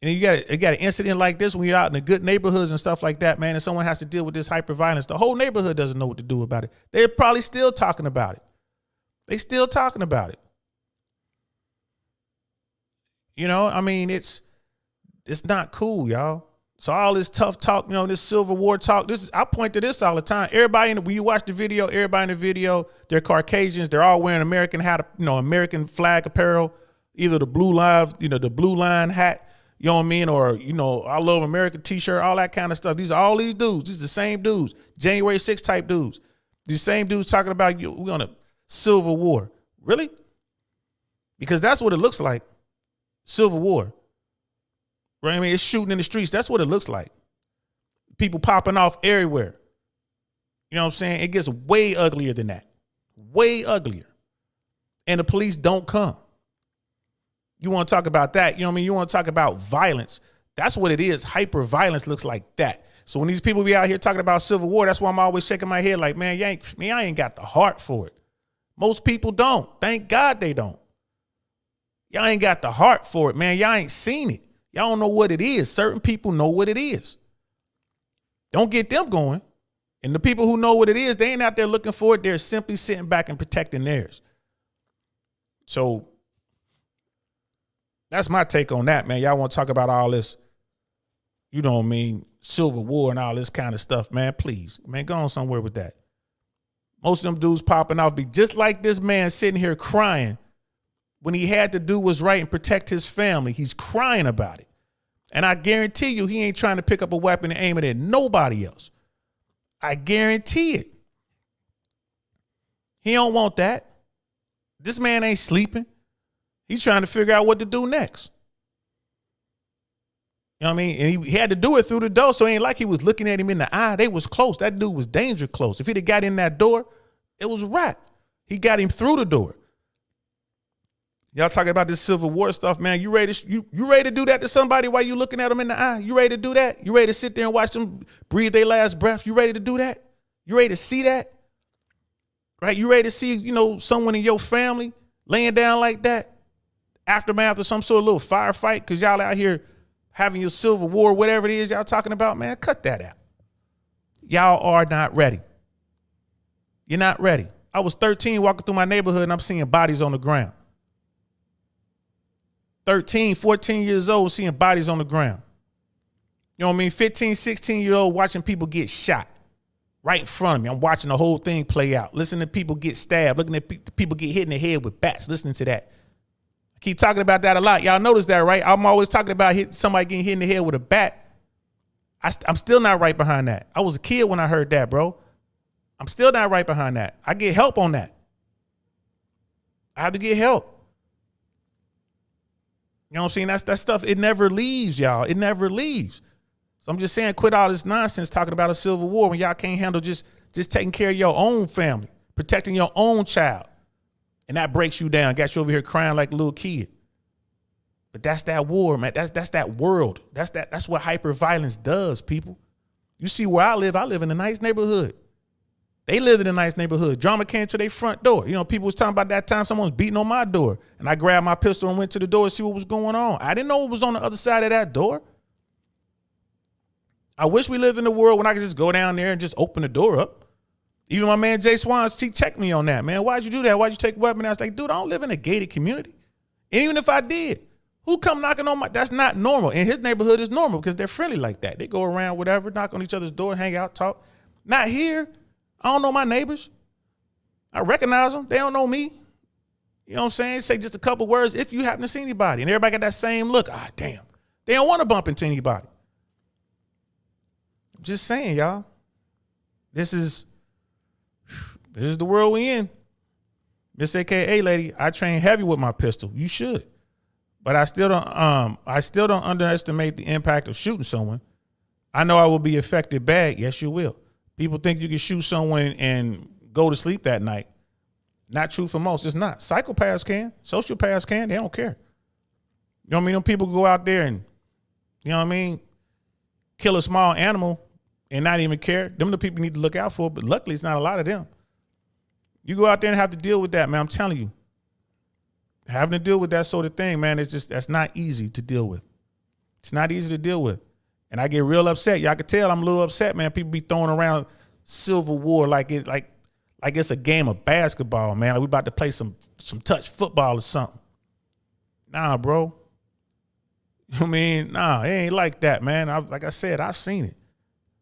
And you got an incident like this when you're out in the good neighborhoods and stuff like that, man, and someone has to deal with this hyper violence. The whole neighborhood doesn't know what to do about it. They're probably still talking about it. They still talking about it. You know, I mean, it's not cool, y'all. So all this tough talk, you know, this Civil War talk, I point to this all the time. When you watch the video, everybody in the video, they're Caucasians. They're all wearing American American flag apparel, either the blue line hat, you know what I mean? Or, you know, I love America t-shirt, all that kind of stuff. These are all these dudes. These are the same dudes, January 6th type dudes. These same dudes talking about we're on a Civil War. Really? Because that's what it looks like. Civil War. Right? I mean, it's shooting in the streets. That's what it looks like. People popping off everywhere. You know what I'm saying? It gets way uglier than that. Way uglier. And the police don't come. You want to talk about that? You know what I mean? You want to talk about violence. That's what it is. Hyper violence looks like that. So when these people be out here talking about Civil War, that's why I'm always shaking my head like, man, I ain't got the heart for it. Most people don't. Thank God they don't. Y'all ain't got the heart for it, man. Y'all ain't seen it. Y'all don't know what it is. Certain people know what it is. Don't get them going. And the people who know what it is, they ain't out there looking for it. They're simply sitting back and protecting theirs. So that's my take on that, man. Y'all want to talk about all this, you know what I mean, Civil War and all this kind of stuff, man. Please, man, go on somewhere with that. Most of them dudes popping off be just like this man sitting here crying when he had to do what's right and protect his family. He's crying about it. And I guarantee you he ain't trying to pick up a weapon and aim it at nobody else. I guarantee it. He don't want that. This man ain't sleeping. He's trying to figure out what to do next. You know what I mean? And he had to do it through the door, so it ain't like he was looking at him in the eye. They was close. That dude was danger close. If he'd have got in that door, it was a wrap. He got him through the door. Y'all talking about this Civil War stuff, man. You ready to do that to somebody while you looking at them in the eye? You ready to do that? You ready to sit there and watch them breathe their last breath? You ready to do that? You ready to see that? Right? You ready to see, you know, someone in your family laying down like that? Aftermath of some sort of little firefight because y'all out here having your Civil War, whatever it is y'all talking about, man, cut that out. Y'all are not ready. You're not ready. I was 13 walking through my neighborhood and I'm seeing bodies on the ground. 13, 14 years old, seeing bodies on the ground. You know what I mean? 15, 16-year-old watching people get shot right in front of me. I'm watching the whole thing play out, listening to people get stabbed, looking at people get hit in the head with bats, listening to that. I keep talking about that a lot. Y'all notice that, right? I'm always talking about somebody getting hit in the head with a bat. I'm still not right behind that. I was a kid when I heard that, bro. I'm still not right behind that. I get help on that. I have to get help. You know what I'm saying? That stuff, it never leaves, y'all. It never leaves. So I'm just saying, quit all this nonsense talking about a Civil War when y'all can't handle just taking care of your own family, protecting your own child. And that breaks you down, got you over here crying like a little kid. But that's that war, man. That's that world. That's what hyper violence does, people. You see where I live in a nice neighborhood. They lived in a nice neighborhood. Drama came to their front door. You know, people was talking about that time someone was beating on my door. And I grabbed my pistol and went to the door to see what was going on. I didn't know what was on the other side of that door. I wish we lived in a world when I could just go down there and just open the door up. Even my man Jay Swans, he checked me on that, man. Why'd you do that? Why'd you take a weapon? I was like, dude, I don't live in a gated community. And even if I did, who come knocking on my, that's not normal. And his neighborhood is normal because they're friendly like that. They go around, whatever, knock on each other's door, hang out, talk. Not here. I don't know my neighbors. I recognize them. They don't know me. You know what I'm saying? Say just a couple words if you happen to see anybody. And everybody got that same look. Ah, damn. They don't want to bump into anybody. I'm just saying, y'all. This is the world we in. Miss AKA lady, I train heavy with my pistol. You should. But I still don't underestimate the impact of shooting someone. I know I will be affected bad. Yes, you will. People think you can shoot someone and go to sleep that night. Not true for most. It's not. Psychopaths can. Sociopaths can. They don't care. You know what I mean? Them people go out there and, you know what I mean, kill a small animal and not even care. Them the people you need to look out for, but luckily it's not a lot of them. You go out there and have to deal with that, man. I'm telling you. having to deal with that sort of thing, man, that's not easy to deal with. It's not easy to deal with. And I get real upset. Y'all can tell I'm a little upset, man. People be throwing around Civil War like it's a game of basketball, man. Like we about to play some touch football or something. Nah, bro. You know what I mean? Nah, it ain't like that, man. Like I said, I've seen it.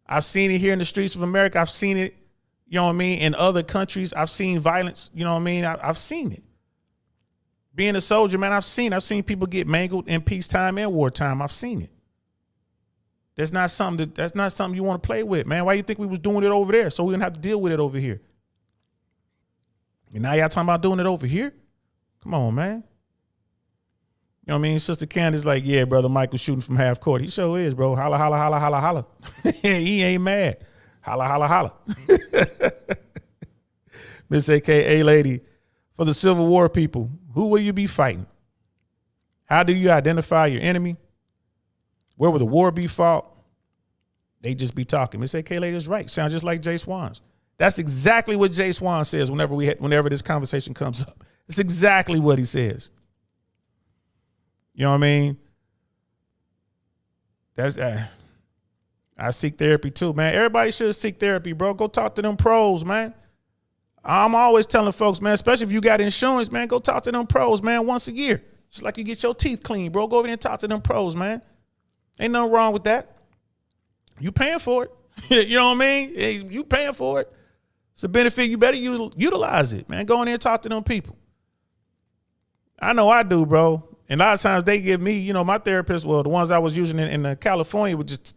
I've seen it here in the streets of America. I've seen it, you know what I mean, in other countries. I've seen violence, you know what I mean? I've seen it. Being a soldier, man, I've seen people get mangled in peacetime and wartime. I've seen it. That's not something you want to play with, man. Why you think we was doing it over there? So we didn't have to deal with it over here. And now y'all talking about doing it over here? Come on, man. You know what I mean? Sister Candace like, yeah, Brother Michael shooting from half court. He sure is, bro. Holla, holla, holla, holla, holla. He ain't mad. Holla, holla, holla. Miss AKA lady, for the Civil War people, who will you be fighting? How do you identify your enemy? Where will the war be fought? They just be talking. Miss AK lady is right. Sounds just like Jay Swans. That's exactly what Jay Swan says whenever this conversation comes up. It's exactly what he says. You know what I mean? That's I seek therapy too, man. Everybody should seek therapy, bro. Go talk to them pros, man. I'm always telling folks, man, especially if you got insurance, man, go talk to them pros, man, once a year. Just like you get your teeth clean, bro. Go over there and talk to them pros, man. Ain't nothing wrong with that. You paying for it. You know what I mean? Hey, you paying for it. It's a benefit. You better utilize it, man. Go in there and talk to them people. I know I do, bro. And a lot of times they give me, you know, my therapist, well, the ones I was using in California would just,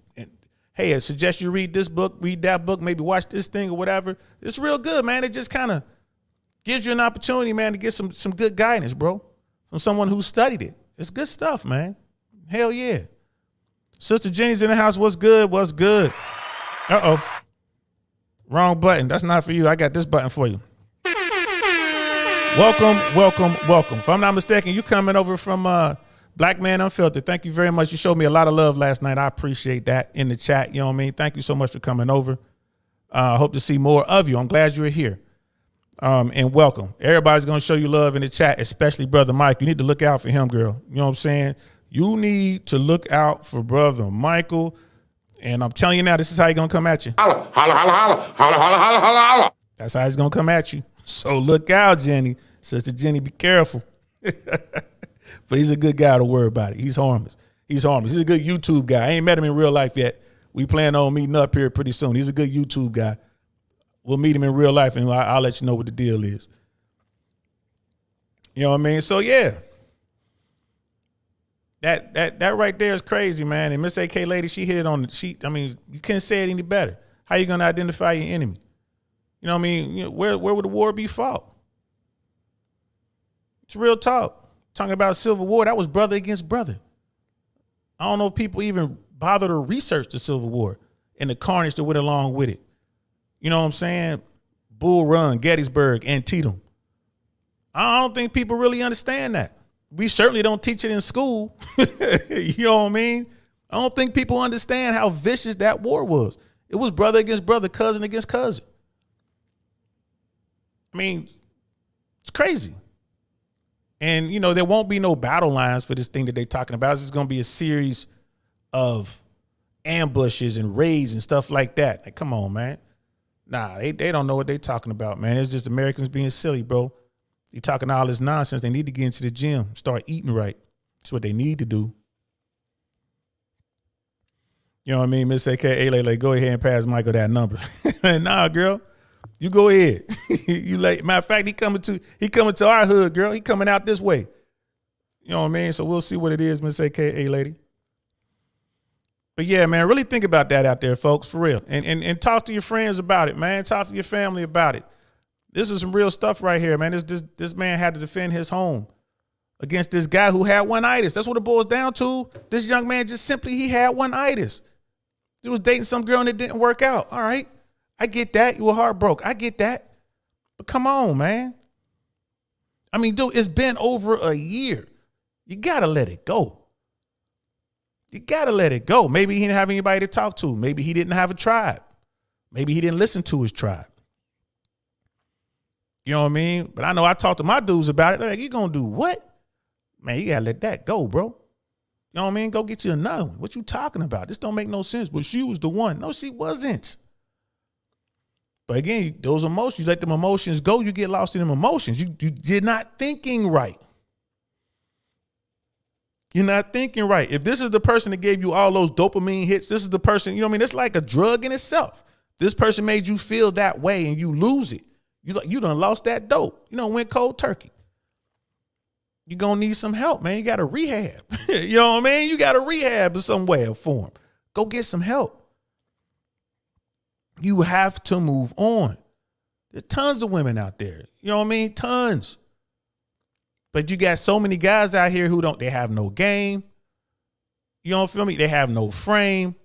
hey, I suggest you read this book, read that book, maybe watch this thing or whatever. It's real good, man. It just kind of gives you an opportunity, man, to get some good guidance, bro, from someone who studied it. It's good stuff, man. Hell yeah. Sister Jenny's in the house. What's good? What's good? Uh-oh. Wrong button. That's not for you. I got this button for you. Welcome, welcome, welcome. If I'm not mistaken, you coming over from Black Man Unfiltered. Thank you very much. You showed me a lot of love last night. I appreciate that in the chat. You know what I mean? Thank you so much for coming over. I hope to see more of you. I'm glad you're here. And welcome. Everybody's going to show you love in the chat, especially Brother Mike. You need to look out for him, girl. You know what I'm saying? You need to look out for Brother Michael. And I'm telling you now, this is how he's going to come at you. Holla, holla, holla, holla, holla, holla, holla, holla, holla. That's how he's going to come at you. So look out, Jenny. Sister Jenny, be careful. But he's a good guy, don't worry about it. He's harmless. He's harmless. He's a good YouTube guy. I ain't met him in real life yet. We plan on meeting up here pretty soon. He's a good YouTube guy. We'll meet him in real life, and I'll let you know what the deal is. You know what I mean? So, yeah. That right there is crazy, man. And Miss AK lady, she hit it on the sheet. I mean, you can't say it any better. How you going to identify your enemy? You know what I mean? You know, where would the war be fought? It's real talk. Talking about Civil War, that was brother against brother. I don't know if people even bother to research the Civil War and the carnage that went along with it. You know what I'm saying? Bull Run, Gettysburg, Antietam. I don't think people really understand that. We certainly don't teach it in school. You know what I mean? I don't think people understand how vicious that war was. It was brother against brother, cousin against cousin. I mean, it's crazy. And, you know, there won't be no battle lines for this thing that they're talking about. It's just going to be a series of ambushes and raids and stuff like that. Like, come on, man. Nah, they don't know what they're talking about, man. It's just Americans being silly, bro. They're talking all this nonsense. They need to get into the gym, start eating right. That's what they need to do. You know what I mean? Miss AKA Lele, go ahead and pass Michael that number. Nah, girl. You go ahead. You late. Matter of fact, he coming to our hood, girl. He coming out this way. You know what I mean? So we'll see what it is, Miss AKA lady. But yeah, man, really think about that out there, folks, for real. And talk to your friends about it, man. Talk to your family about it. This is some real stuff right here, man. This man had to defend his home against this guy who had one-itis. That's what it boils down to. This young man he had one-itis. He was dating some girl and it didn't work out. All right. I get that. You were heartbroken. I get that. But come on, man. I mean, dude, it's been over a year. You got to let it go. You got to let it go. Maybe he didn't have anybody to talk to. Maybe he didn't have a tribe. Maybe he didn't listen to his tribe. You know what I mean? But I know I talked to my dudes about it. They're like, you going to do what? Man, you gotta let that go, bro. You know what I mean? Go get you another one. What you talking about? This don't make no sense. But she was the one. No, she wasn't. But again, those emotions, you let them emotions go, you get lost in them emotions. You're not thinking right. You're not thinking right. If this is the person that gave you all those dopamine hits, this is the person, you know what I mean? It's like a drug in itself. This person made you feel that way and you lose it. You done lost that dope. You know, went cold turkey. You're going to need some help, man. You got to rehab. You know what I mean? You got to rehab in some way or form. Go get some help. You have to move on. There's tons of women out there. You know what I mean? Tons. But you got so many guys out here who they have no game. You don't feel me? They have no frame.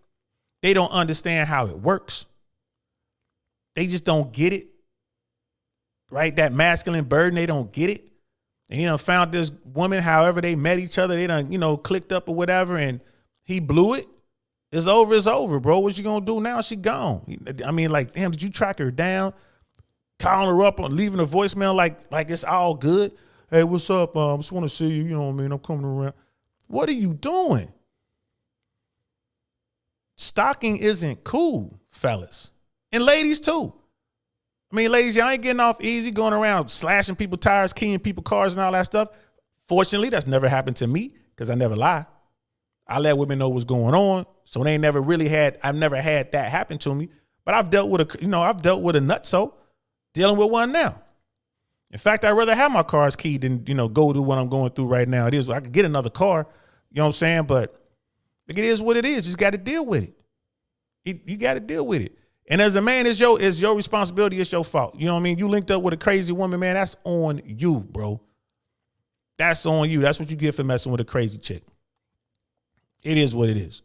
They don't understand how it works. They just don't get it. Right? That masculine burden, they don't get it. And, found this woman, however they met each other, they done, clicked up or whatever, and he blew it. It's over, bro. What you gonna do now? She gone. I mean, like, damn, did you track her down? Calling her up, leaving a voicemail like it's all good. Hey, what's up? Just want to see you. You know what I mean? I'm coming around. What are you doing? Stalking isn't cool, fellas. And ladies, too. I mean, ladies, y'all ain't getting off easy going around slashing people's tires, keying people's cars and all that stuff. Fortunately, that's never happened to me because I never lie. I let women know what's going on. So I've never had that happen to me. But I've dealt with a nutso, dealing with one now. In fact, I'd rather have my cars keyed than, go through what I'm going through right now. I could get another car, you know what I'm saying? But it is what it is. You just got to deal with it. You got to deal with it. And as a man, it's your responsibility. It's your fault. You know what I mean? You linked up with a crazy woman, man. That's on you, bro. That's on you. That's what you get for messing with a crazy chick. It is what it is.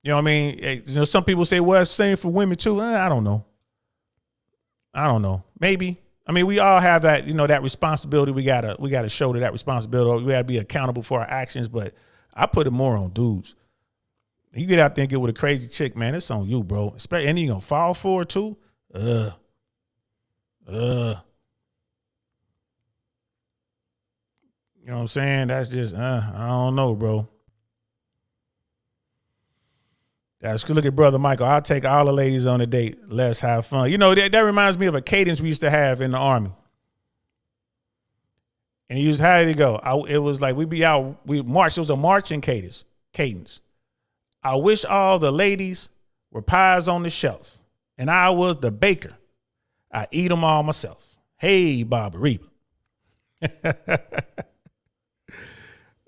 You know what I mean? Some people say, well, it's the same for women too. I don't know. Maybe. I mean, we all have that, that responsibility. We gotta shoulder that responsibility. We gotta be accountable for our actions. But I put it more on dudes. You get out there and get with a crazy chick, man. It's on you, bro. And you gonna fall for it too. You know what I'm saying? That's just, I don't know, bro. That's look at Brother Michael. I'll take all the ladies on a date. Let's have fun. That reminds me of a cadence we used to have in the Army. And how did it go? It was like we marched. It was a marching cadence. I wish all the ladies were pies on the shelf, and I was the baker. I eat them all myself. Hey, Baba Reba.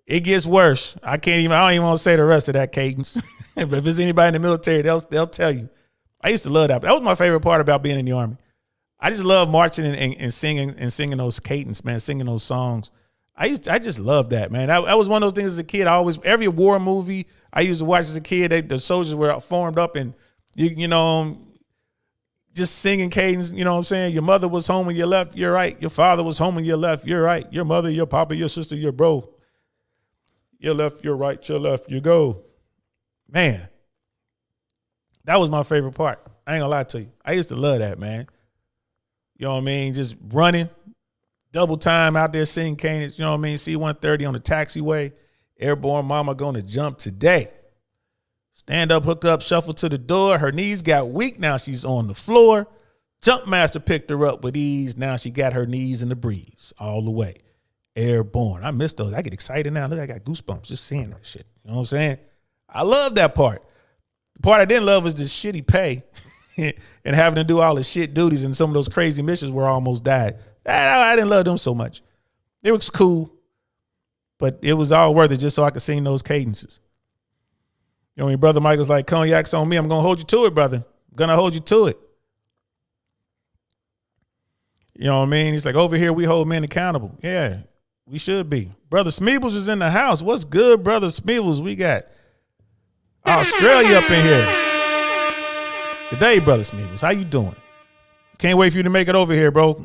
It gets worse. I don't even want to say the rest of that cadence. But if there's anybody in the military, they'll tell you. I used to love that. That was my favorite part about being in the Army. I just love marching and singing those cadence, man, singing those songs. I just love that, man. That was one of those things as a kid. Every war movie I used to watch as a kid, the soldiers were formed up and just singing cadence. You know what I'm saying? Your mother was home when you left, you're right. Your father was home when you left, you're right. Your mother, your papa, your sister, your bro. Your left, your right, your left, you go. Man, that was my favorite part. I ain't gonna lie to you. I used to love that, man. You know what I mean? Just running, double time out there singing cadence. You know what I mean? C-130 on the taxiway. Airborne mama gonna jump today. Stand up, hook up, shuffle to the door. Her knees got weak. Now she's on the floor. Jump master picked her up with ease. Now she got her knees in the breeze all the way. Airborne. I miss those. I get excited now. Look, I got goosebumps just seeing that shit. You know what I'm saying? I love that part. The part I didn't love was the shitty pay and having to do all the shit duties and some of those crazy missions where I almost died. I didn't love them so much. It was cool, but it was all worth it just so I could sing those cadences. You know, when Brother Michael's like, cognac's on me, I'm going to hold you to it, brother. I'm going to hold you to it. You know what I mean? He's like, over here, we hold men accountable. Yeah, we should be. Brother Smeebles is in the house. What's good, Brother Smeebles? We got Australia up in here. Good day, Brother Smeebles. How you doing? Can't wait for you to make it over here, bro.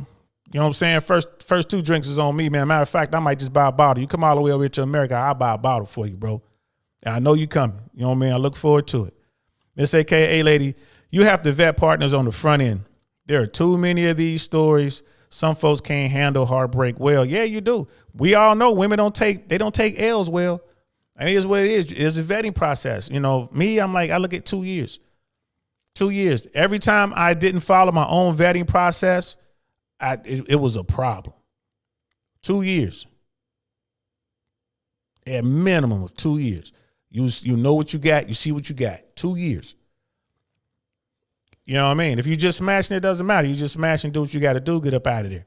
You know what I'm saying? First 2 drinks is on me, man. Matter of fact, I might just buy a bottle. You come all the way over here to America, I'll buy a bottle for you, bro. And I know you coming. You know what I mean? I look forward to it. Miss AKA lady, you have to vet partners on the front end. There are too many of these stories. some folks can't handle heartbreak well. Yeah, you do. We all know women don't take L's well. I mean, it's what it is. It's a vetting process. You know, me, I'm like, I look at 2 years. 2 years. Every time I didn't follow my own vetting process, it was a problem. 2 years. At minimum of 2 years. You know what you got. You see what you got. 2 years. You know what I mean? If you just smashing, it doesn't matter. You just smash and do what you got to do. Get up out of there.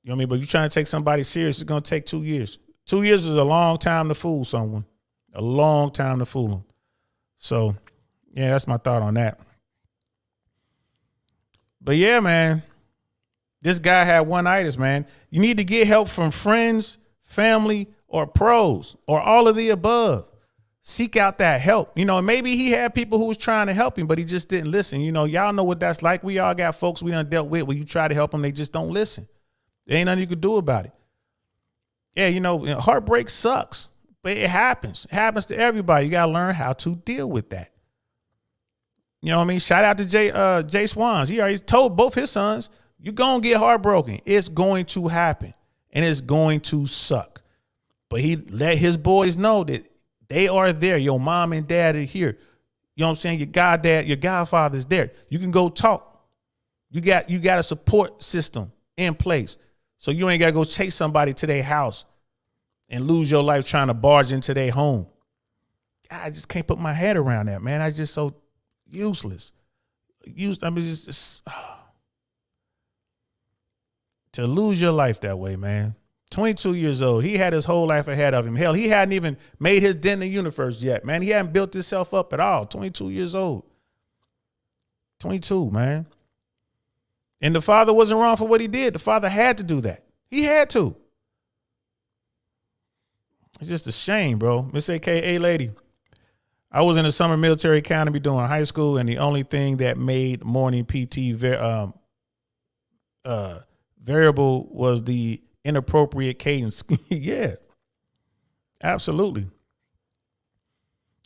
You know what I mean? But you trying to take somebody serious, it's going to take 2 years. 2 years is a long time to fool someone. A long time to fool them. So, yeah, that's my thought on that. But yeah, man, this guy had one-itis, man. You need to get help from friends, family, or pros, or all of the above. Seek out that help. You know, maybe he had people who was trying to help him, but he just didn't listen. You know, y'all know what that's like. We all got folks we done dealt with where you try to help them, they just don't listen. There ain't nothing you can do about it. Yeah, you know, heartbreak sucks, but it happens. It happens to everybody. You got to learn how to deal with that. You know what I mean? Shout out to Jay Swans. He already told both his sons, you're going to get heartbroken. It's going to happen, and it's going to suck. But he let his boys know that they are there. Your mom and dad are here. You know what I'm saying? Your goddad, your godfather's there. You can go talk. You got a support system in place. So you ain't got to go chase somebody to their house and lose your life trying to barge into their home. I just can't put my head around that, man. I just so useless. I mean, just to lose your life that way, man. 22 years old. He had his whole life ahead of him. Hell, he hadn't even made his dent in the universe yet, man. He hadn't built himself up at all. 22 years old. 22, man. And the father wasn't wrong for what he did. The father had to do that. He had to. It's just a shame, bro. Miss AKA lady. I was in the summer military academy doing high school, and the only thing that made morning PT variable was the inappropriate cadence. Yeah, absolutely.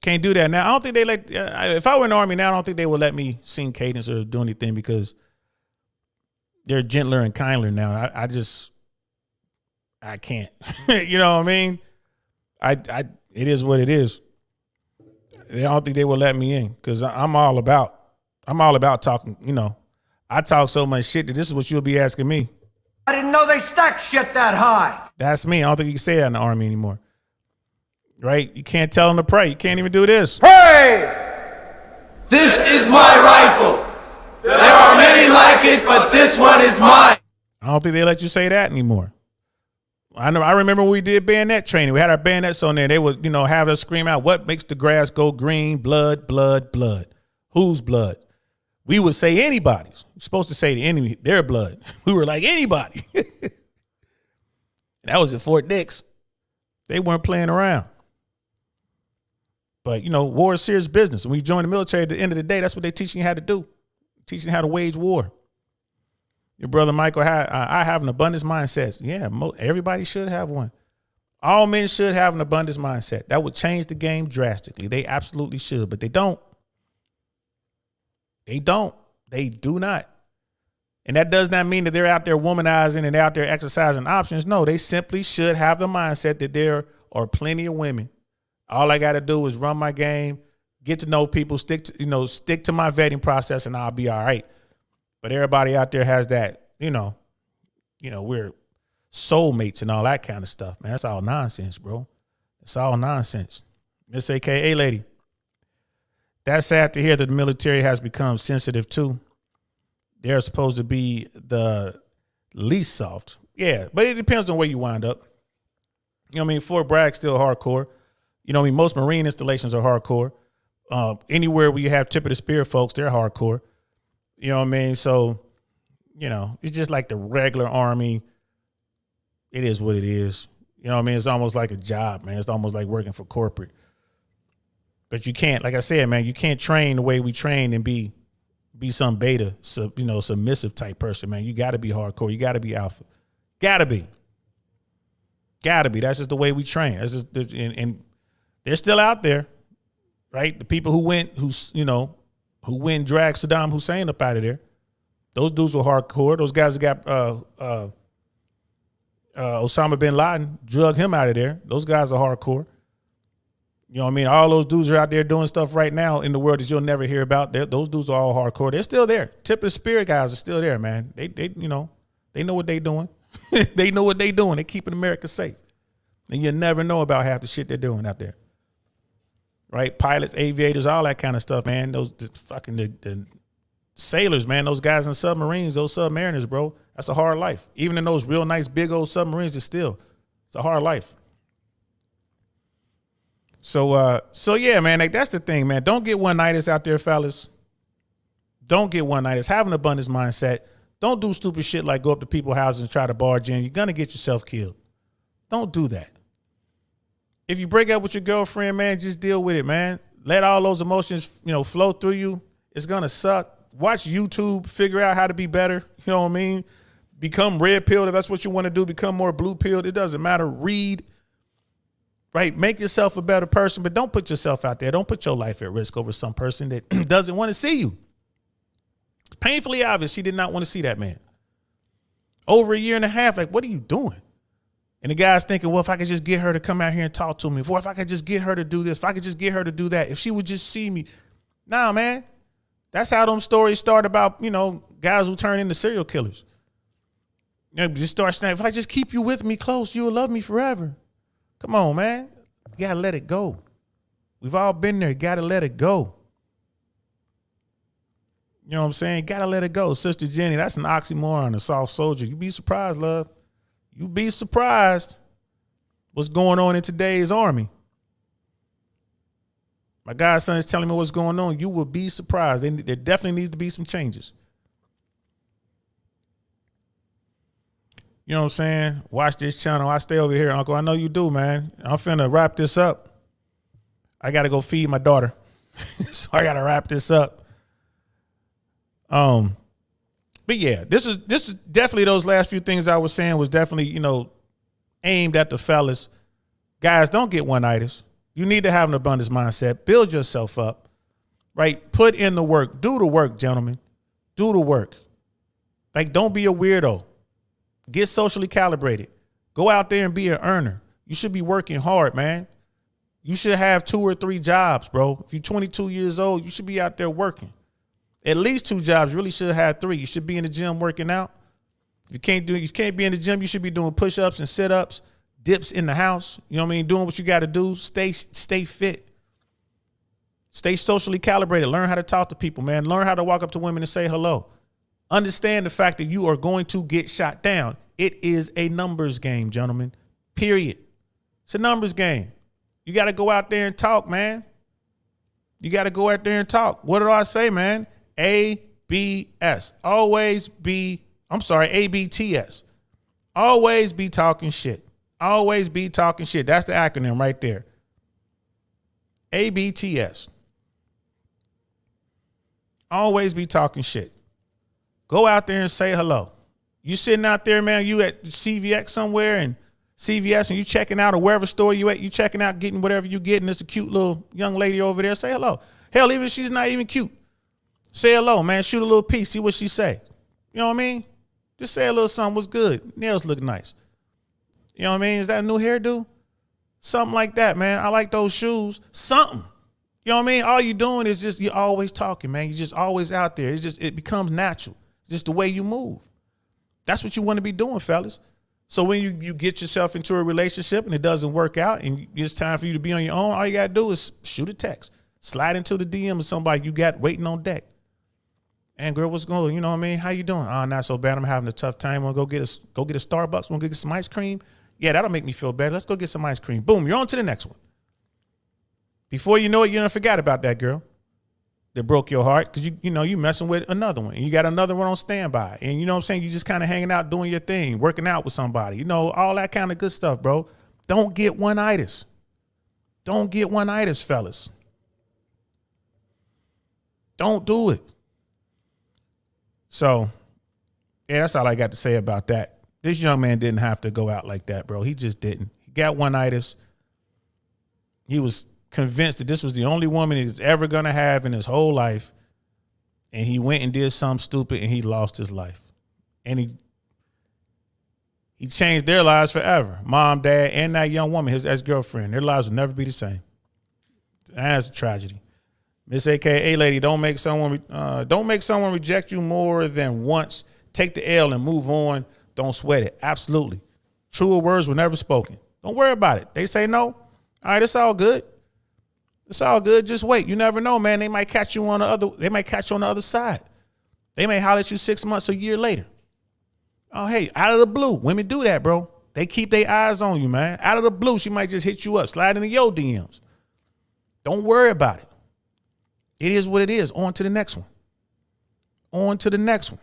Can't do that now. I don't think they let. If I were in the Army now, I don't think they would let me sing cadence or do anything because they're gentler and kinder now. I can't. You know what I mean? It is what it is. I don't think they will let me in because I'm all about talking. You know, I talk so much shit that this is what you'll be asking me. I didn't know they stacked shit that high. That's me. I don't think you can say that in the Army anymore. Right? You can't tell them to pray. You can't even do this. Pray! This is my rifle. There are many like it, but this one is mine. I don't think they let you say that anymore. I remember when we did bayonet training. We had our bayonets on there. They would, you know, have us scream out, what makes the grass go green? Blood, blood, blood. Whose blood? We would say anybody's. You're supposed to say the enemy, their blood. We were like, anybody. That was at Fort Dix. They weren't playing around. But, you know, war is serious business. When you join the military at the end of the day, that's what they're teaching you how to do. Teaching you how to wage war. Your brother Michael, I have an abundance mindset. Yeah, everybody should have one. All men should have an abundance mindset. That would change the game drastically. They absolutely should, but they don't. They don't. They do not. And that does not mean that they're out there womanizing and they're out there exercising options. No, they simply should have the mindset that there are plenty of women. All I got to do is run my game, get to know people, stick to my vetting process, and I'll be all right. But everybody out there has that, you know, we're soulmates and all that kind of stuff, man. That's all nonsense, bro. It's all nonsense. Miss AKA lady. That's sad to hear that the military has become sensitive too. They're supposed to be the least soft. Yeah, but it depends on where you wind up. You know what I mean? Fort Bragg's still hardcore. You know what I mean? Most Marine installations are hardcore. Anywhere where you have tip of the spear folks, they're hardcore. You know what I mean? So, you know, it's just like the regular Army. It is what it is. You know what I mean? It's almost like a job, man. It's almost like working for corporate. But you can't, like I said, man, you can't train the way we train and be some beta, submissive type person, man. You got to be hardcore. You got to be alpha. Got to be. That's just the way we train. That's just, and they're still out there, right? The people who went and dragged Saddam Hussein up out of there. Those dudes were hardcore. Those guys that got Osama bin Laden, drug him out of there. Those guys are hardcore. You know what I mean? All those dudes are out there doing stuff right now in the world that you'll never hear about. Those dudes are all hardcore. They're still there. Tip of the spear guys are still there, man. They know what they're doing. They know what they're doing. They're keeping America safe. And you never know about half the shit they're doing out there. Right? Pilots, aviators, all that kind of stuff, man. The sailors, man, those guys in submarines, those submariners, bro. That's a hard life. Even in those real nice big old submarines, it's a hard life. So yeah, man, like that's the thing, man. Don't get one-nighters out there, fellas. Don't get one-nighters. Have an abundance mindset. Don't do stupid shit like go up to people's houses and try to barge in. You're going to get yourself killed. Don't do that. If you break up with your girlfriend, man, just deal with it, man. Let all those emotions, flow through you. It's going to suck. Watch YouTube. Figure out how to be better. You know what I mean? Become red pilled if that's what you want to do. Become more blue pilled. It doesn't matter. Read. Right? Make yourself a better person, but don't put yourself out there. Don't put your life at risk over some person that doesn't want to see you. It's painfully obvious she did not want to see that man. Over a year and a half, like, what are you doing? And the guy's thinking, well, if I could just get her to come out here and talk to me, or if I could just get her to do this, if I could just get her to do that, if she would just see me. Nah, man. That's how them stories start about, guys who turn into serial killers. Just start saying, if I just keep you with me close, you will love me forever. Come on, man. You got to let it go. We've all been there. You got to let it go. You know what I'm saying? Got to let it go. Sister Jenny, that's an oxymoron, a soft soldier. You'd be surprised, love. You'd be surprised what's going on in today's army. My godson is telling me what's going on. You will be surprised. There definitely needs to be some changes. You know what I'm saying? Watch this channel. I stay over here, Uncle. I know you do, man. I'm finna wrap this up. I got to go feed my daughter. So I got to wrap this up. But yeah, this is definitely those last few things I was saying was definitely, aimed at the fellas. Guys, don't get one-nighters. You need to have an abundance mindset. Build yourself up, right? Put in the work. Do the work, gentlemen. Do the work. Like, don't be a weirdo. Get socially calibrated. Go out there and be an earner. You should be working hard, man. You should have 2 or 3 jobs, bro. If you're 22 years old, you should be out there working. At least 2 jobs. Really should have 3. You should be in the gym working out. If you can't be in the gym, you should be doing push-ups and sit-ups, dips in the house. You know what I mean? Doing what you got to do. Stay fit. Stay socially calibrated. Learn how to talk to people, man. Learn how to walk up to women and say hello. Understand the fact that you are going to get shot down. It is a numbers game, gentlemen. Period. It's a numbers game. You got to go out there and talk, man. You got to go out there and talk. What did I say, man? ABS. ABTS. Always be talking shit. Always be talking shit. That's the acronym right there. ABTS. Always be talking shit. Go out there and say hello. You sitting out there, man, you at CVX somewhere and CVS and you checking out or wherever store you at, you checking out, getting whatever you getting. There's a cute little young lady over there. Say hello. Hell, even if she's not even cute. Say hello, man. Shoot a little piece. See what she say. You know what I mean? Just say a little something. What's good? Nails look nice. You know what I mean? Is that a new hairdo? Something like that, man. I like those shoes. Something. You know what I mean? All you doing is just, you're always talking, man. You're just always out there. It becomes natural. It's just the way you move. That's what you want to be doing, fellas. So when you get yourself into a relationship and it doesn't work out and it's time for you to be on your own, all you got to do is shoot a text. Slide into the DM of somebody you got waiting on deck. And girl, what's going on? You know what I mean? How you doing? Oh, not so bad. I'm having a tough time. Want to go get a Starbucks? Want to go get some ice cream? Yeah, that'll make me feel better. Let's go get some ice cream. Boom, you're on to the next one. Before you know it, you done forgot about that girl that broke your heart because you messing with another one. And you got another one on standby. And you know what I'm saying? You just kind of hanging out, doing your thing, working out with somebody. All that kind of good stuff, bro. Don't get one-itis. Don't get one-itis, fellas. Don't do it. So, yeah, that's all I got to say about that. This young man didn't have to go out like that, bro. He just didn't. He got one-itis. He was convinced that this was the only woman he's ever going to have in his whole life. and he went and did something stupid and he lost his life. And he changed their lives forever. Mom, dad, and that young woman, his ex-girlfriend. Their lives will never be the same. That's a tragedy. Miss AKA lady, don't make someone reject you more than once. Take the L and move on. Don't sweat it. Absolutely. Truer words were never spoken. Don't worry about it. They say no. All right, it's all good. It's all good. Just wait. You never know, man. They might catch you on the other side. They may holler at you 6 months, a year later. Oh, hey, out of the blue. Women do that, bro. They keep their eyes on you, man. Out of the blue, she might just hit you up, slide into your DMs. Don't worry about it. It is what it is. On to the next one. On to the next one.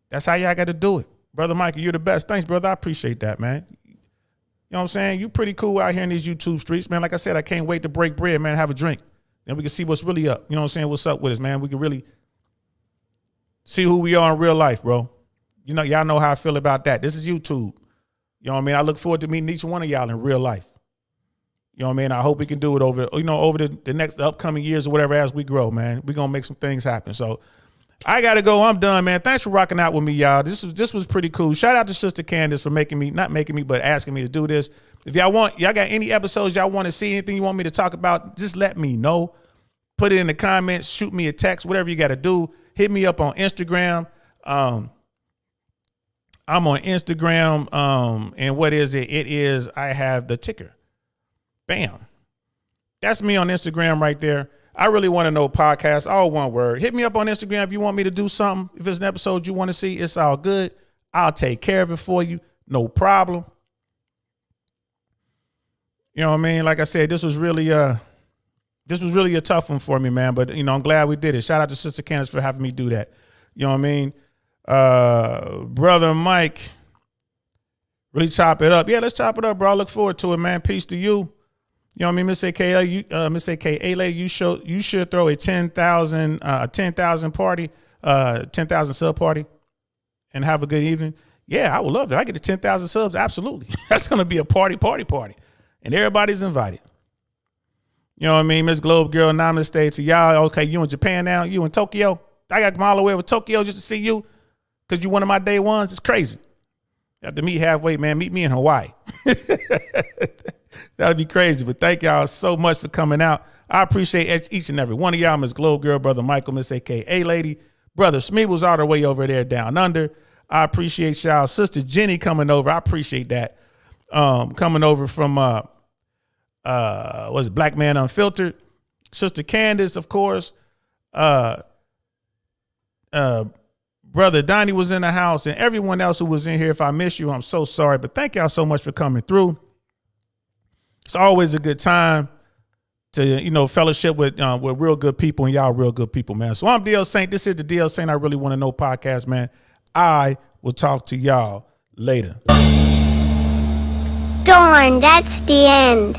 That's how y'all got to do it. Brother Michael, you're the best. Thanks, brother. I appreciate that, man. You know what I'm saying? You pretty cool out here in these YouTube streets, man. Like I said, I can't wait to break bread, man, have a drink. Then we can see what's really up. You know what I'm saying? What's up with us, man? We can really see who we are in real life, bro. You know, y'all know how I feel about that. This is YouTube. You know what I mean? I look forward to meeting each one of y'all in real life. You know what I mean? I hope we can do it over the next upcoming years or whatever as we grow, man. We're going to make some things happen. So I got to go. I'm done, man. Thanks for rocking out with me, y'all. This was pretty cool. Shout out to Sister Candace for but asking me to do this. If y'all got any episodes y'all want to see, anything you want me to talk about, just let me know. Put it in the comments, shoot me a text, whatever you got to do. Hit me up on Instagram. I'm on Instagram. And what is it? It is, I have the ticker. Bam. That's me on Instagram right there. I really want to know podcast, all one word. Hit me up on Instagram if you want me to do something. If it's an episode you want to see, it's all good. I'll take care of it for you. No problem. You know what I mean? Like I said, this was really a tough one for me, man. But, you know, I'm glad we did it. Shout out to Sister Candace for having me do that. You know what I mean? Brother Mike, really chop it up. Yeah, let's chop it up, bro. I look forward to it, man. Peace to you. You know what I mean, Miss AKA lady, you should throw a 10,000 party, 10,000 sub party, and have a good evening. Yeah, I would love that. I get the 10,000 subs, absolutely. That's gonna be a party, and everybody's invited. You know what I mean, Miss Globe Girl, namaste to y'all. Okay, you in Japan now? You in Tokyo? I got to come all the way over Tokyo just to see you, because you one of my day ones. It's crazy. You have to meet halfway, man. Meet me in Hawaii. That'd be crazy. But thank y'all so much for coming out. I appreciate each and every one of y'all. Miss Globe Girl, Brother Michael, Miss AKA lady, Brother Smeebles all the way over there down under. I appreciate y'all. Sister Jenny coming over. I appreciate that. Coming over from Black Man Unfiltered. Sister Candace, of course. Brother Donnie was in the house, and everyone else who was in here. If I miss you, I'm so sorry. But thank y'all so much for coming through. It's always a good time to, you know, fellowship with real good people, and y'all real good people, man. So I'm DL Saint. This is the DL Saint I Really Want to Know podcast, man. I will talk to y'all later. Darn, that's the end.